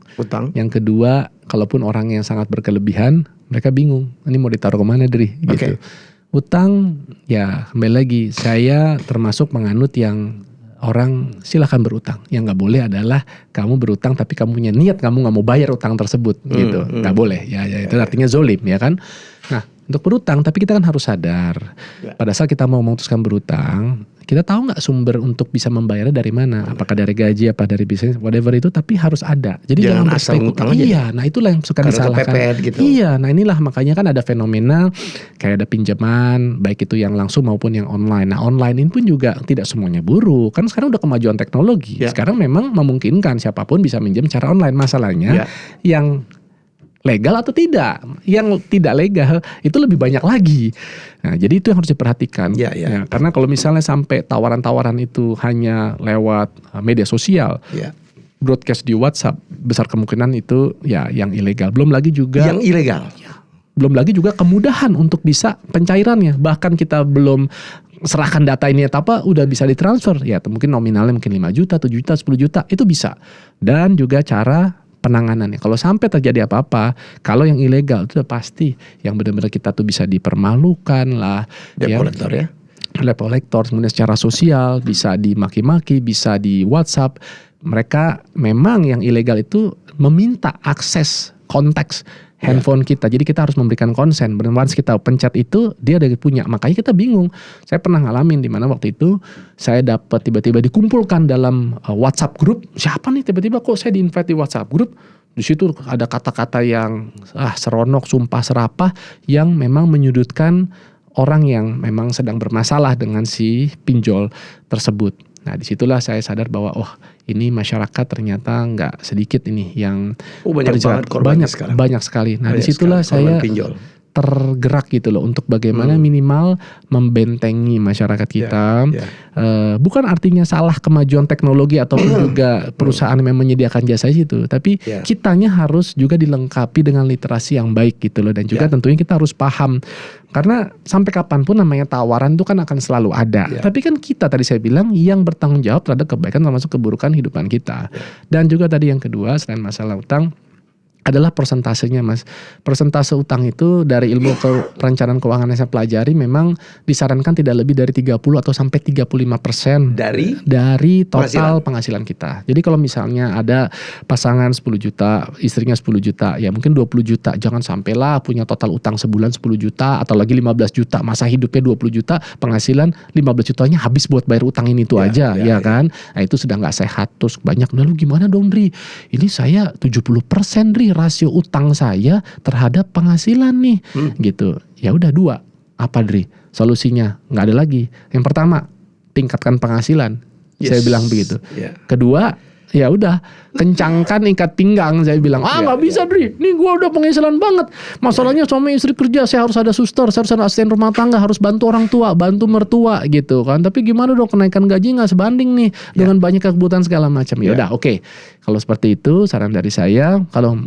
Yang kedua kalaupun orang yang sangat berkelebihan mereka bingung. Ini mau ditaruh kemana gitu. Utang ya kembali lagi saya termasuk menganut yang orang silahkan berutang. Yang nggak boleh adalah kamu berutang tapi kamu punya niat kamu nggak mau bayar utang tersebut gitu. Nggak boleh. Ya itu artinya zolim ya kan. Nah untuk berutang. Tapi kita kan harus sadar, pada saat kita mau memutuskan berutang, kita tahu nggak sumber untuk bisa membayarnya dari mana? Apakah dari gaji, apa dari bisnis, whatever itu, tapi harus ada. Jadi Jangan jangan asal ngutang aja. Iya, nah itulah yang suka Karena disalahkan. kepepet gitu. Iya, nah inilah makanya kan ada fenomena kayak ada pinjaman, baik itu yang langsung maupun yang online. Nah online ini pun juga tidak semuanya buruk. Kan sekarang udah kemajuan teknologi. Ya. Sekarang memang memungkinkan siapapun bisa minjem secara online. Masalahnya Ya. yang legal atau tidak, yang tidak legal itu lebih banyak lagi. Nah, jadi itu yang harus diperhatikan. Ya, ya. Ya, karena kalau misalnya sampai tawaran-tawaran itu hanya lewat media sosial, Ya. broadcast di WhatsApp, besar kemungkinan itu ya yang ilegal. Belum lagi juga Yang ilegal. kemudahan untuk bisa pencairannya. Bahkan kita belum serahkan data ini atau apa udah bisa ditransfer. Ya, mungkin nominalnya mungkin 5 juta, 7 juta, 10 juta itu bisa. Dan juga cara penanganannya. Kalau sampai terjadi apa-apa, kalau yang ilegal itu udah pasti yang benar-benar kita tuh bisa dipermalukan lah. Debt collector ya. Debt collector, kemudian secara sosial bisa dimaki-maki, bisa di WhatsApp. Mereka memang yang ilegal itu meminta akses konteks handphone kita. Jadi kita harus memberikan konsen. Benar-benar kita pencet itu dia udah punya. Makanya kita bingung. Saya pernah ngalamin di mana waktu itu saya dapat tiba-tiba dikumpulkan dalam WhatsApp group. Siapa nih tiba-tiba kok saya di-invite di WhatsApp group? Di situ ada kata-kata yang seronok, sumpah serapah yang memang menyudutkan orang yang memang sedang bermasalah dengan si pinjol tersebut. Nah disitulah saya sadar bahwa ini masyarakat ternyata nggak sedikit ini yang Banyak banget korbannya sekarang. banyak sekali. Nah Banyak disitulah sekali korban saya pinjol. tergerak gitu loh untuk bagaimana minimal membentengi masyarakat kita. Bukan artinya salah kemajuan teknologi ataupun juga perusahaan yang menyediakan jasa itu, tapi kitanya harus juga dilengkapi dengan literasi yang baik gitu loh, dan juga tentunya kita harus paham karena sampai kapanpun namanya tawaran itu kan akan selalu ada. Tapi kan kita tadi saya bilang yang bertanggung jawab terhadap kebaikan termasuk keburukan kehidupan kita. Dan juga tadi yang kedua selain masalah utang adalah persentasenya, Mas. Persentase utang itu dari ilmu perencanaan keuangan yang saya pelajari memang disarankan tidak lebih dari 30 atau sampai 35% dari total penghasilan kita. Jadi kalau misalnya ada pasangan 10 juta, istrinya 10 juta, ya mungkin 20 juta. Jangan sampailah punya total utang sebulan 10 juta atau lagi 15 juta, masa hidupnya 20 juta, penghasilan 15 jutanya habis buat bayar utang ini tuh aja, ya kan? Nah, itu sudah nggak sehat. Terus banyak, lalu gimana dong, Dri? Ini saya 70% Dri rasio utang saya terhadap penghasilan nih, gitu. Ya udah 2. Apa Dri? Solusinya nggak ada lagi. Yang pertama, tingkatkan penghasilan. Saya bilang begitu. Kedua, ya udah kencangkan ikat pinggang. Saya bilang nggak bisa Dri. Nih gue udah penghasilan banget. Masalahnya suami istri kerja, saya harus ada suster, saya harus ada asisten rumah tangga, harus bantu orang tua, bantu mertua gitu kan. Tapi gimana dong, kenaikan gaji nggak sebanding nih dengan banyak kebutuhan segala macam. Ya udah oke. Kalau seperti itu saran dari saya, kalau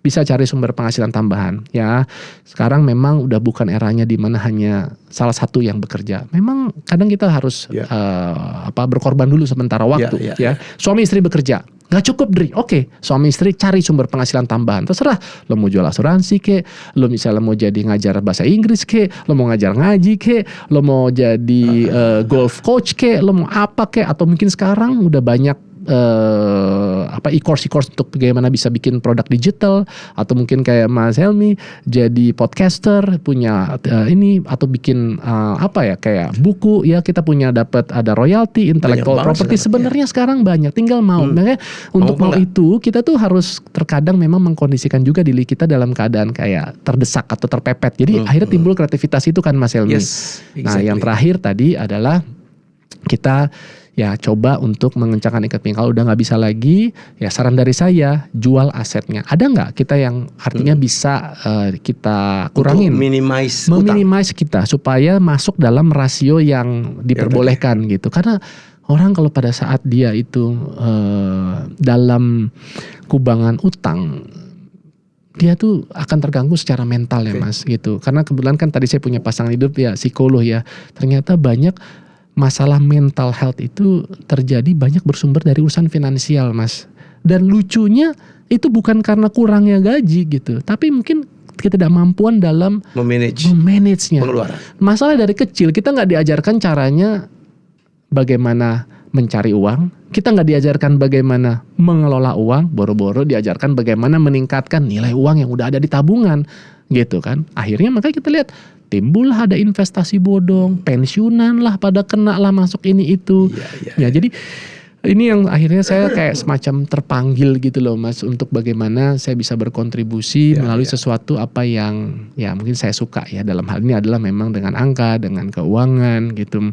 bisa cari sumber penghasilan tambahan ya. Sekarang memang udah bukan eranya di mana hanya salah satu yang bekerja. Memang kadang kita harus berkorban dulu sementara waktu ya. Suami istri bekerja, nggak cukup Dri. Oke, suami istri cari sumber penghasilan tambahan. Terserah lo mau jual asuransi ke, lo misalnya mau jadi ngajar bahasa Inggris ke, lo mau ngajar ngaji ke, lo mau jadi golf coach ke, lo mau apa ke, atau mungkin sekarang udah banyak e-course untuk bagaimana bisa bikin produk digital, atau mungkin kayak Mas Helmi jadi podcaster, punya ini, atau bikin kayak buku ya, kita punya dapat ada royalty, intellectual property sebenarnya sekarang banyak, tinggal mau. Makanya untuk mau itu kita tuh harus terkadang memang mengkondisikan juga diri kita dalam keadaan kayak terdesak atau terpepet. Jadi akhirnya timbul kreativitas itu kan Mas Helmi. Nah yang terakhir tadi adalah kita ya coba untuk mengencangkan ikat pinggang. Kalau udah nggak bisa lagi, ya saran dari saya jual asetnya. Ada nggak kita yang artinya bisa kita kurangin, meminimize kita supaya masuk dalam rasio yang diperbolehkan gitu. Karena orang kalau pada saat dia itu dalam kubangan utang, dia tuh akan terganggu secara mental ya Mas gitu. Karena kebetulan kan tadi saya punya pasangan hidup ya psikolog ya. Ternyata banyak masalah mental health itu terjadi banyak bersumber dari urusan finansial Mas. Dan lucunya itu bukan karena kurangnya gaji gitu, tapi mungkin ketidakmampuan dalam memanage-nya. Masalah dari kecil kita nggak diajarkan caranya bagaimana mencari uang, kita nggak diajarkan bagaimana mengelola uang, boro-boro diajarkan bagaimana meningkatkan nilai uang yang udah ada di tabungan. gitu kan. Akhirnya makanya kita lihat timbullah ada investasi bodong, pensiunan lah pada kena lah masuk ini itu. Ya jadi ini yang akhirnya saya kayak semacam terpanggil gitu loh Mas, untuk bagaimana saya bisa berkontribusi melalui sesuatu apa yang ya mungkin saya suka ya, dalam hal ini adalah memang dengan angka, dengan keuangan gitu.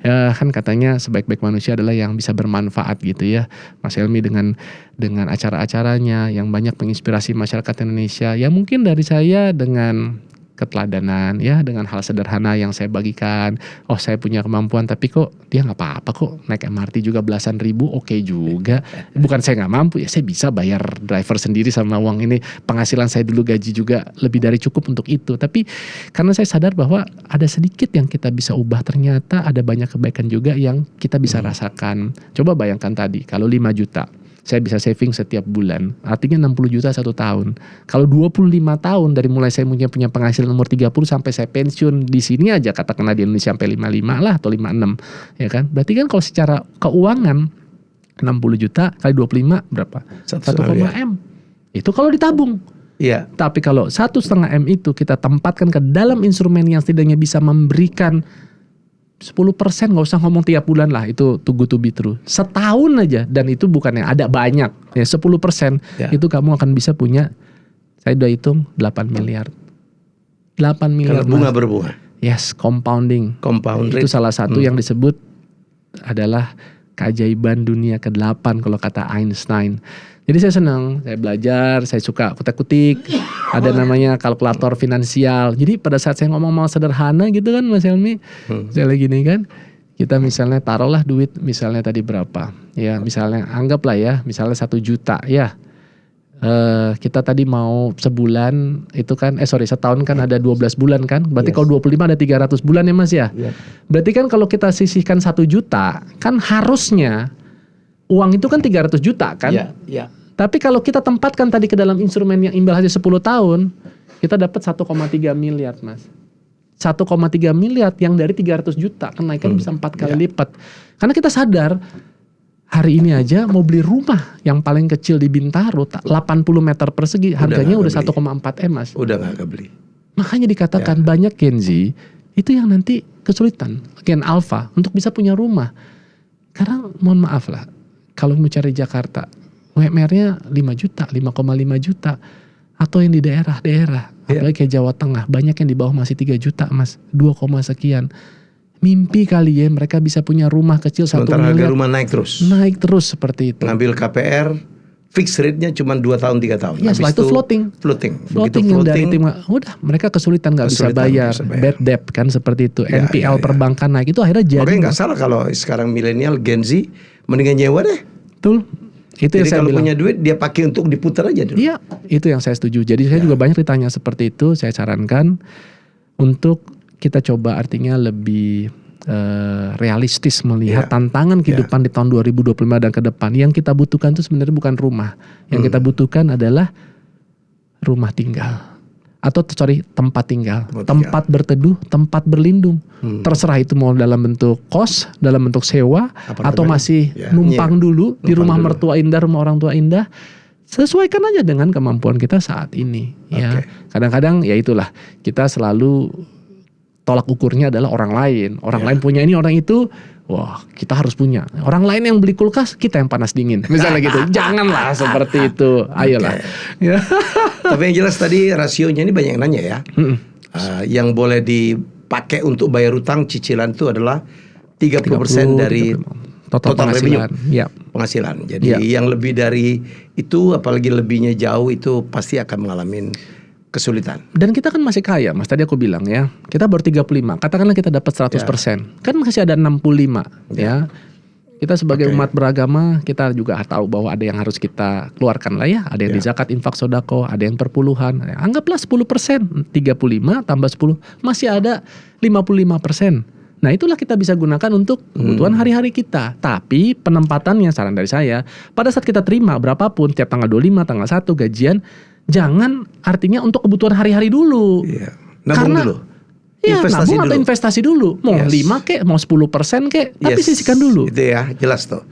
Ya kan katanya sebaik-baik manusia adalah yang bisa bermanfaat gitu ya. Mas Helmi dengan acara-acaranya yang banyak menginspirasi masyarakat Indonesia. Ya mungkin dari saya dengan keteladanan ya, dengan hal sederhana yang saya bagikan. Oh saya punya kemampuan tapi kok dia nggak apa-apa kok naik MRT juga belasan ribu, oke juga. Bukan saya nggak mampu ya, saya bisa bayar driver sendiri sama uang ini, penghasilan saya dulu gaji juga lebih dari cukup untuk itu. Tapi karena saya sadar bahwa ada sedikit yang kita bisa ubah, ternyata ada banyak kebaikan juga yang kita bisa rasakan. Coba bayangkan tadi kalau 5 juta saya bisa saving setiap bulan, artinya 60 juta 1 tahun. Kalau 25 tahun dari mulai saya punya penghasilan umur 30 sampai saya pensiun di sini aja, katakanlah di Indonesia sampai 55 lah atau 56, ya kan? Berarti kan kalau secara keuangan 60 juta kali 25 berapa? 1,5 M. Itu kalau ditabung. Iya. Tapi kalau 1,5 M itu kita tempatkan ke dalam instrumen yang setidaknya bisa memberikan 10%, gak usah ngomong tiap bulan lah, itu too good to be true. Setahun aja, dan itu bukan yang ada banyak ya, 10% itu kamu akan bisa punya, saya udah hitung 8 miliar. 8 miliar. Kalau bunga berbunga. Yes, compounding. Compound Itu rate. salah satu yang disebut adalah keajaiban dunia ke-8 kalau kata Einstein. Jadi saya senang, saya belajar, saya suka kutek-kutik, ada namanya kalkulator finansial. Jadi pada saat saya ngomong mau sederhana gitu kan Mas Helmi, misalnya gini kan, kita misalnya taruhlah duit misalnya tadi berapa, ya misalnya anggaplah ya, misalnya 1 juta ya. Kita tadi mau sebulan itu kan, setahun kan ada 12 bulan kan, berarti kalau 25 ada 300 bulan ya Mas ya. Berarti kan kalau kita sisihkan 1 juta, kan harusnya uang itu kan 300 juta kan. Tapi kalau kita tempatkan tadi ke dalam instrumen yang imbal hasil 10 tahun, kita dapat 1,3 miliar Mas. 1,3 miliar yang dari 300 juta, kenaikan bisa 4 kali lipat. Karena kita sadar, hari ini aja mau beli rumah yang paling kecil di Bintaro 80 meter persegi, harganya udah 1,4 M Mas. Udah gak kebeli. Makanya dikatakan banyak Gen Z itu yang nanti kesulitan, Gen Alpha, untuk bisa punya rumah. Karena mohon maaf lah, kalau mau cari Jakarta, UMR-nya 5 juta, 5,5 juta. Atau yang di daerah-daerah, apalagi kayak Jawa Tengah, banyak yang di bawah masih 3 juta Mas, 2, sekian. Mimpi kali ya mereka bisa punya rumah kecil 1 miliar. Harga rumah naik terus. Naik terus seperti itu. Ngambil KPR, fix rate-nya cuma 2 tahun 3 tahun. Ya setelah itu floating. Begitu Yang dari tim, udah mereka kesulitan gak bisa bayar. Bad debt kan seperti itu. NPL perbankan naik, itu akhirnya jadi. Makanya gak salah kalau sekarang milenial Gen Z mendingan nyewa deh. Betul. Itu Jadi yang saya kalau bilang. punya duit dia pakai untuk diputar aja dulu. Iya, itu yang saya setuju. Jadi saya juga banyak ditanya seperti itu. Saya sarankan untuk kita coba artinya lebih realistis melihat tantangan kehidupan di tahun 2025 dan ke depan. Yang kita butuhkan itu sebenarnya bukan rumah. Yang kita butuhkan adalah rumah tinggal. Atau tempat tinggal. Tempat berteduh, tempat berlindung. Terserah itu mau dalam bentuk kos, dalam bentuk sewa, atau masih numpang dulu di rumah mertua indah, rumah orang tua indah. Sesuaikan aja dengan kemampuan kita saat ini. Ya, kadang-kadang ya itulah, kita selalu tolak ukurnya adalah orang lain. Orang lain punya ini, orang itu, wah kita harus punya. Orang lain yang beli kulkas, kita yang panas dingin. Misalnya gitu. Janganlah seperti itu. Ayolah. Ya. Tapi yang jelas tadi rasionya ini banyak yang nanya ya. Yang boleh dipakai untuk bayar utang cicilan itu adalah 30% dari total revenue. Penghasilan. Jadi yang lebih dari itu, apalagi lebihnya jauh, itu pasti akan mengalami kesulitan. Dan kita kan masih kaya Mas, tadi aku bilang ya, kita baru 35, katakanlah kita dapat 100%, kan masih ada 65 ya. Kita sebagai umat beragama, kita juga tahu bahwa ada yang harus kita keluarkan lah ya. Ada yang di zakat, infak, sodako, ada yang perpuluhan. Anggaplah 10%, 35 tambah 10, masih ada 55%. Nah itulah kita bisa gunakan untuk kebutuhan hari-hari kita. Tapi penempatannya, saran dari saya, pada saat kita terima berapapun, tiap tanggal 25, tanggal 1 gajian, jangan artinya untuk kebutuhan hari-hari dulu. Nabung dulu. Nabung atau investasi dulu. Mau 5 kek, mau 10% kek, tapi sisihkan dulu. Itu ya, jelas tuh.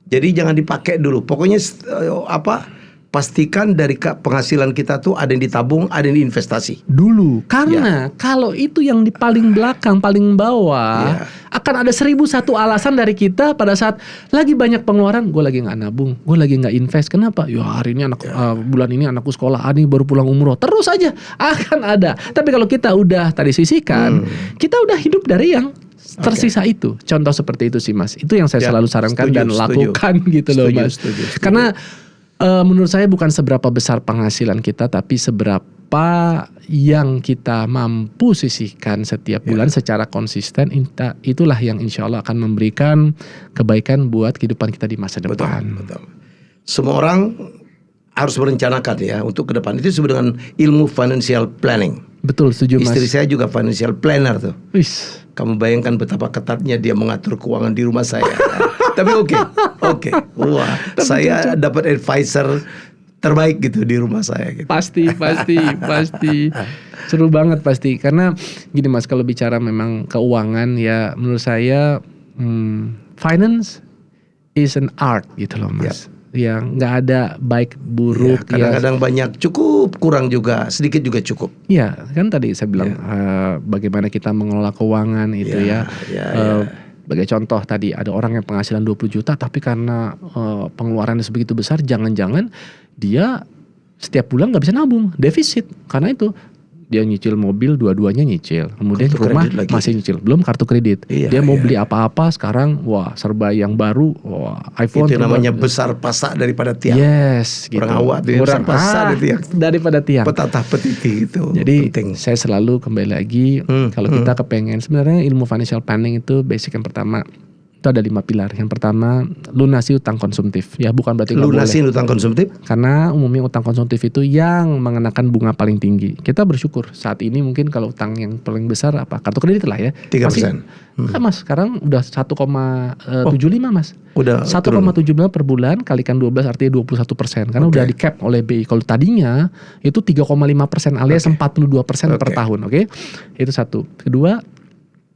Jadi jangan dipakai dulu. Pokoknya pastikan dari penghasilan kita tuh ada yang ditabung, ada yang diinvestasi. Dulu, karena kalau itu yang di paling belakang, paling bawah, akan ada 1001 alasan dari kita pada saat lagi banyak pengeluaran. Gue lagi nggak nabung, gue lagi nggak invest. Kenapa? Ya hari ini bulan ini anakku sekolah, ini baru pulang umroh. Terus aja akan ada. Tapi kalau kita udah tadi sisihkan, kita udah hidup dari yang tersisa itu. Contoh seperti itu sih Mas. Itu yang saya selalu sarankan dan lakukan gitu loh Mas. Setuju. Karena menurut saya bukan seberapa besar penghasilan kita, tapi seberapa yang kita mampu sisihkan setiap bulan secara konsisten. Itulah yang insya Allah akan memberikan kebaikan buat kehidupan kita di masa depan. Betul. Semua orang harus merencanakan ya untuk ke depan. Itu disebut dengan ilmu financial planning. Betul, setuju Mas. Istri saya juga financial planner tuh. Wis. Kamu bayangkan betapa ketatnya dia mengatur keuangan di rumah saya. Tapi oke. Wah, saya dapat advisor terbaik gitu di rumah saya gitu. Pasti. Seru banget pasti. Karena gini Mas, kalau bicara memang keuangan ya menurut saya finance is an art gitu loh Mas. Ya nggak ada baik buruk. Kadang-kadang banyak cukup, kurang juga, sedikit juga cukup. Iya kan tadi saya bilang bagaimana kita mengelola keuangan itu sebagai contoh tadi ada orang yang penghasilan 20 juta tapi karena pengeluarannya sebegitu besar, jangan-jangan dia setiap bulan nggak bisa nabung, defisit. Karena itu dia nyicil mobil, dua-duanya nyicil. Kemudian kartu rumah masih nyicil, belum kartu kredit. Dia mau beli apa-apa sekarang, wah serba yang baru, wah iPhone. Itu namanya besar pasak daripada tiang. Yes, gitu. Orang awak itu besar pasak dari tiang. Daripada tiang. Petatah petiti itu. Jadi penting. saya selalu kembali lagi kalau kita kepengen, sebenarnya ilmu financial planning itu basic yang pertama. Itu ada 5 pilar. Yang pertama, lunasi utang konsumtif. Ya bukan berarti nggak boleh. Lunasi utang konsumtif? Karena umumnya utang konsumtif itu yang mengenakan bunga paling tinggi. Kita bersyukur saat ini mungkin kalau utang yang paling besar apa? Kartu kredit lah ya. 3%. Mas, sekarang udah 1,75 Mas. Udah 1,75 per bulan kalikan 12 artinya 21%. Karena udah di cap oleh BI. Kalau tadinya itu 3,5% alias 42% per tahun. Oke. Itu satu. Kedua,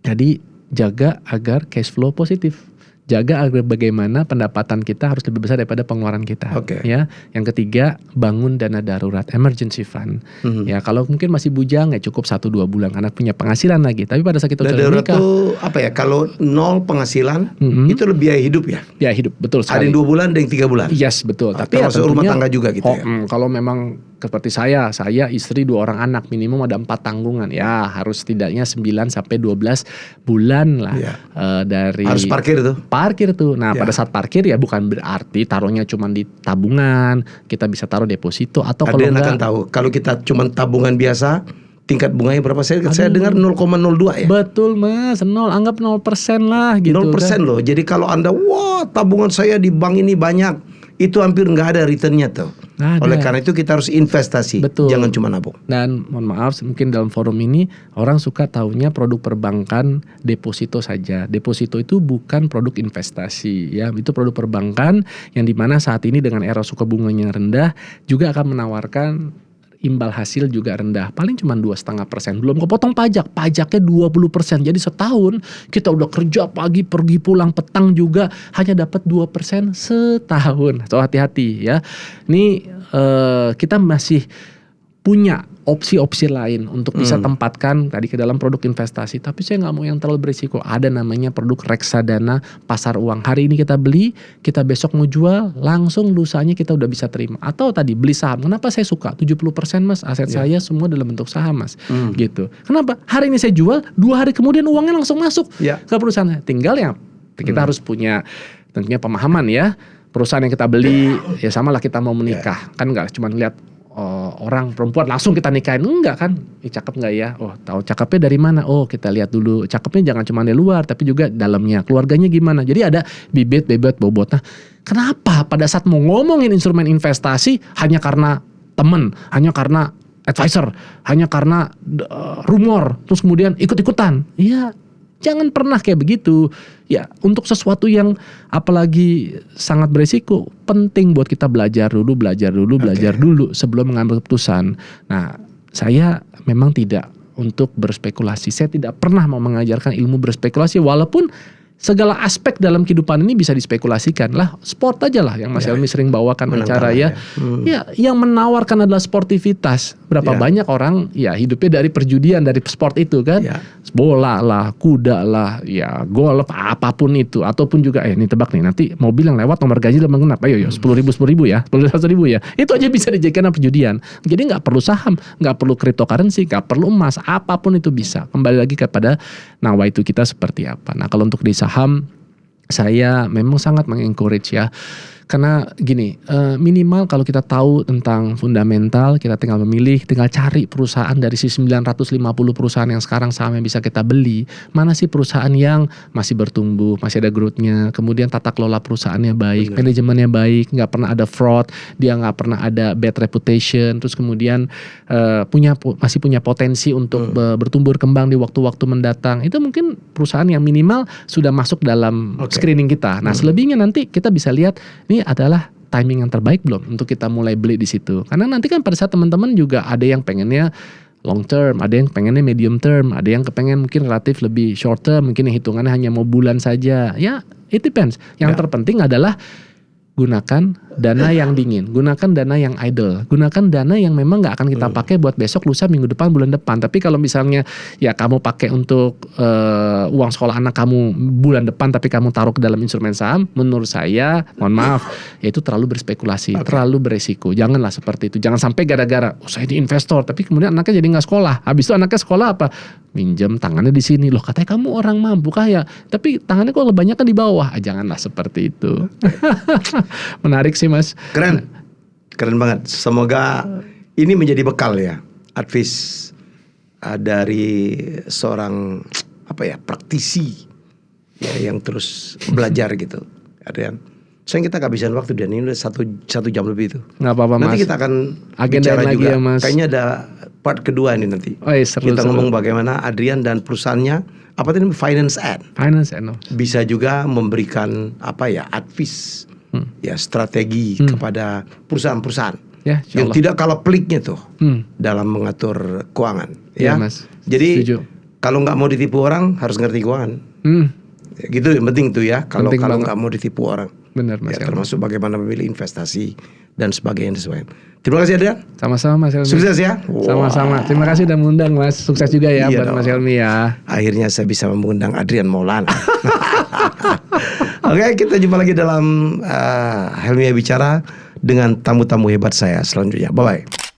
jadi jaga agar cash flow positif. Jaga agar bagaimana pendapatan kita harus lebih besar daripada pengeluaran kita. Ya. Yang ketiga, bangun dana darurat, emergency fund. Ya, kalau mungkin masih bujang ya cukup 1-2 bulan karena punya penghasilan lagi. Tapi pada saat kita dana darurat itu apa ya? Kalau 0 penghasilan itu lebih biaya hidup ya? Biaya hidup, betul sekali. Ada yang 2 bulan, ada yang 3 bulan. Yes, betul. Tapi termasuk rumah tangga juga gitu ya. Kalau memang seperti saya istri 2 orang anak, minimum ada 4 tanggungan. Ya, harus setidaknya 9 sampai 12 bulan lah dari harus parkir tuh. Nah, pada saat parkir ya bukan berarti taruhnya cuma di tabungan, kita bisa taruh deposito atau kalau enggak akan tahu. Kalau kita cuma tabungan biasa, tingkat bunganya berapa? Saya dengar 0,02 ya. Betul Mas, 0, anggap 0% lah gitu. 0% kan? Loh. Jadi kalau Anda tabungan saya di bank ini banyak, itu hampir nggak ada returnnya tuh. Oleh karena itu kita harus investasi, jangan cuma nabung. Dan mohon maaf, mungkin dalam forum ini orang suka taunya produk perbankan deposito saja. Deposito itu bukan produk investasi, ya. Itu produk perbankan yang dimana saat ini dengan era suku bunganya rendah juga akan menawarkan imbal hasil juga rendah, paling cuma 2,5%, belum kepotong pajak, pajaknya 20%. Jadi setahun kita udah kerja pagi pergi pulang petang juga hanya dapat 2% setahun. So hati-hati ya. Ini kita masih punya opsi-opsi lain untuk bisa tempatkan tadi ke dalam produk investasi. Tapi saya nggak mau yang terlalu berisiko. Ada namanya produk reksadana pasar uang. Hari ini kita beli, kita besok mau jual, langsung lusanya kita udah bisa terima. Atau tadi beli saham. Kenapa saya suka? 70% Mas, aset saya semua dalam bentuk saham Mas. Gitu. Kenapa? Hari ini saya jual, 2 hari kemudian uangnya langsung masuk ke perusahaan saya. Tinggal ya kita harus punya tentunya pemahaman ya. Perusahaan yang kita beli, ya sama lah kita mau menikah. Kan nggak cuma lihat orang perempuan langsung kita nikahin, enggak kan? Cakep nggak ya? Oh, tahu cakepnya dari mana? Oh, kita lihat dulu cakepnya jangan cuma dari luar, tapi juga dalamnya, keluarganya gimana. Jadi ada bibit, bobot. Nah, kenapa pada saat mau ngomongin instrumen investasi hanya karena temen, hanya karena advisor, hanya karena rumor, terus kemudian ikut-ikutan? Iya. Jangan pernah kayak begitu. Ya, untuk sesuatu yang apalagi sangat beresiko, penting buat kita belajar dulu sebelum mengambil keputusan. Nah, saya memang tidak untuk berspekulasi. Saya tidak pernah mau mengajarkan ilmu berspekulasi walaupun segala aspek dalam kehidupan ini bisa dispekulasikan lah. Sport aja lah yang Mas Helmi sering bawakan acara ya. Ya, yang menawarkan adalah sportivitas. Berapa banyak orang ya hidupnya dari perjudian, dari sport itu kan. Bola lah, kuda lah, ya golf, apapun itu. Ataupun juga ini tebak nih, nanti mobil yang lewat nomor ganjil dan genap. Ayo 10.000 ya, 10.000 ya. Itu aja bisa dijadikan perjudian. Jadi nggak perlu saham, nggak perlu cryptocurrency, nggak perlu emas, apapun itu bisa. Kembali lagi kepada nawaitu kita seperti apa. Nah, kalau untuk di saham, saya memang sangat mengencourage ya. Karena gini, minimal kalau kita tahu tentang fundamental, kita tinggal memilih, tinggal cari perusahaan dari si 950 perusahaan yang sekarang sahamnya bisa kita beli. Mana sih perusahaan yang masih bertumbuh, masih ada growth-nya, kemudian tata kelola perusahaannya baik, manajemennya baik, nggak pernah ada fraud, dia nggak pernah ada bad reputation, terus kemudian masih punya potensi untuk bertumbuh berkembang di waktu-waktu mendatang. Itu mungkin perusahaan yang minimal sudah masuk dalam screening kita. Nah, selebihnya nanti kita bisa lihat ini adalah timing yang terbaik belum untuk kita mulai beli di situ. Karena nanti kan pada saat teman-teman juga ada yang pengennya long term, ada yang pengennya medium term, ada yang kepengen mungkin relatif lebih short term, mungkin yang hitungannya hanya mau bulan saja. Ya, it depends. Yang terpenting adalah gunakan dana yang dingin, gunakan dana yang idle, gunakan dana yang memang nggak akan kita pakai buat besok, lusa, minggu depan, bulan depan. Tapi kalau misalnya ya kamu pakai untuk uang sekolah anak kamu bulan depan, tapi kamu taruh ke dalam instrumen saham, menurut saya, mohon maaf, ya itu terlalu berspekulasi, terlalu beresiko. Janganlah seperti itu. Jangan sampai gara-gara saya di investor, tapi kemudian anaknya jadi nggak sekolah. Habis itu anaknya sekolah apa? Minjem, tangannya di sini. Loh, katanya kamu orang mampu kaya, tapi tangannya kok banyak kan di bawah. Janganlah seperti itu. Menarik sih Mas. Keren banget. Semoga ini menjadi bekal ya, advice dari seorang praktisi ya, yang terus belajar gitu. Adrian, sayang kita kehabisan waktu dan ini udah satu jam lebih itu. Nggak apa-apa Mas. Nanti kita akan bicara lagi juga. Ya, Mas. Kayaknya ada part kedua ini nanti. Seru, kita ngomong bagaimana Adrian dan perusahaannya apa tadi Finance and bisa juga memberikan advice ya strategi kepada perusahaan-perusahaan ya, yang tidak kalah peliknya tuh dalam mengatur keuangan ya. Mas. Jadi Setuju. kalau nggak mau ditipu orang harus ngerti keuangan. Ya, gitu yang penting tuh ya. Kalau nggak mau ditipu orang. Benar Mas. Ya, termasuk bagaimana memilih investasi dan sebagainya. Terima kasih Adrian. Sama-sama Mas Helmi. Sukses ya. Sama-sama. Terima kasih udah mengundang Mas. Sukses juga ya buat Mas Helmi ya. Akhirnya saya bisa mengundang Adrian Maulana. Oke, kita jumpa lagi dalam Helmi Bicara dengan tamu-tamu hebat saya selanjutnya. Bye-bye.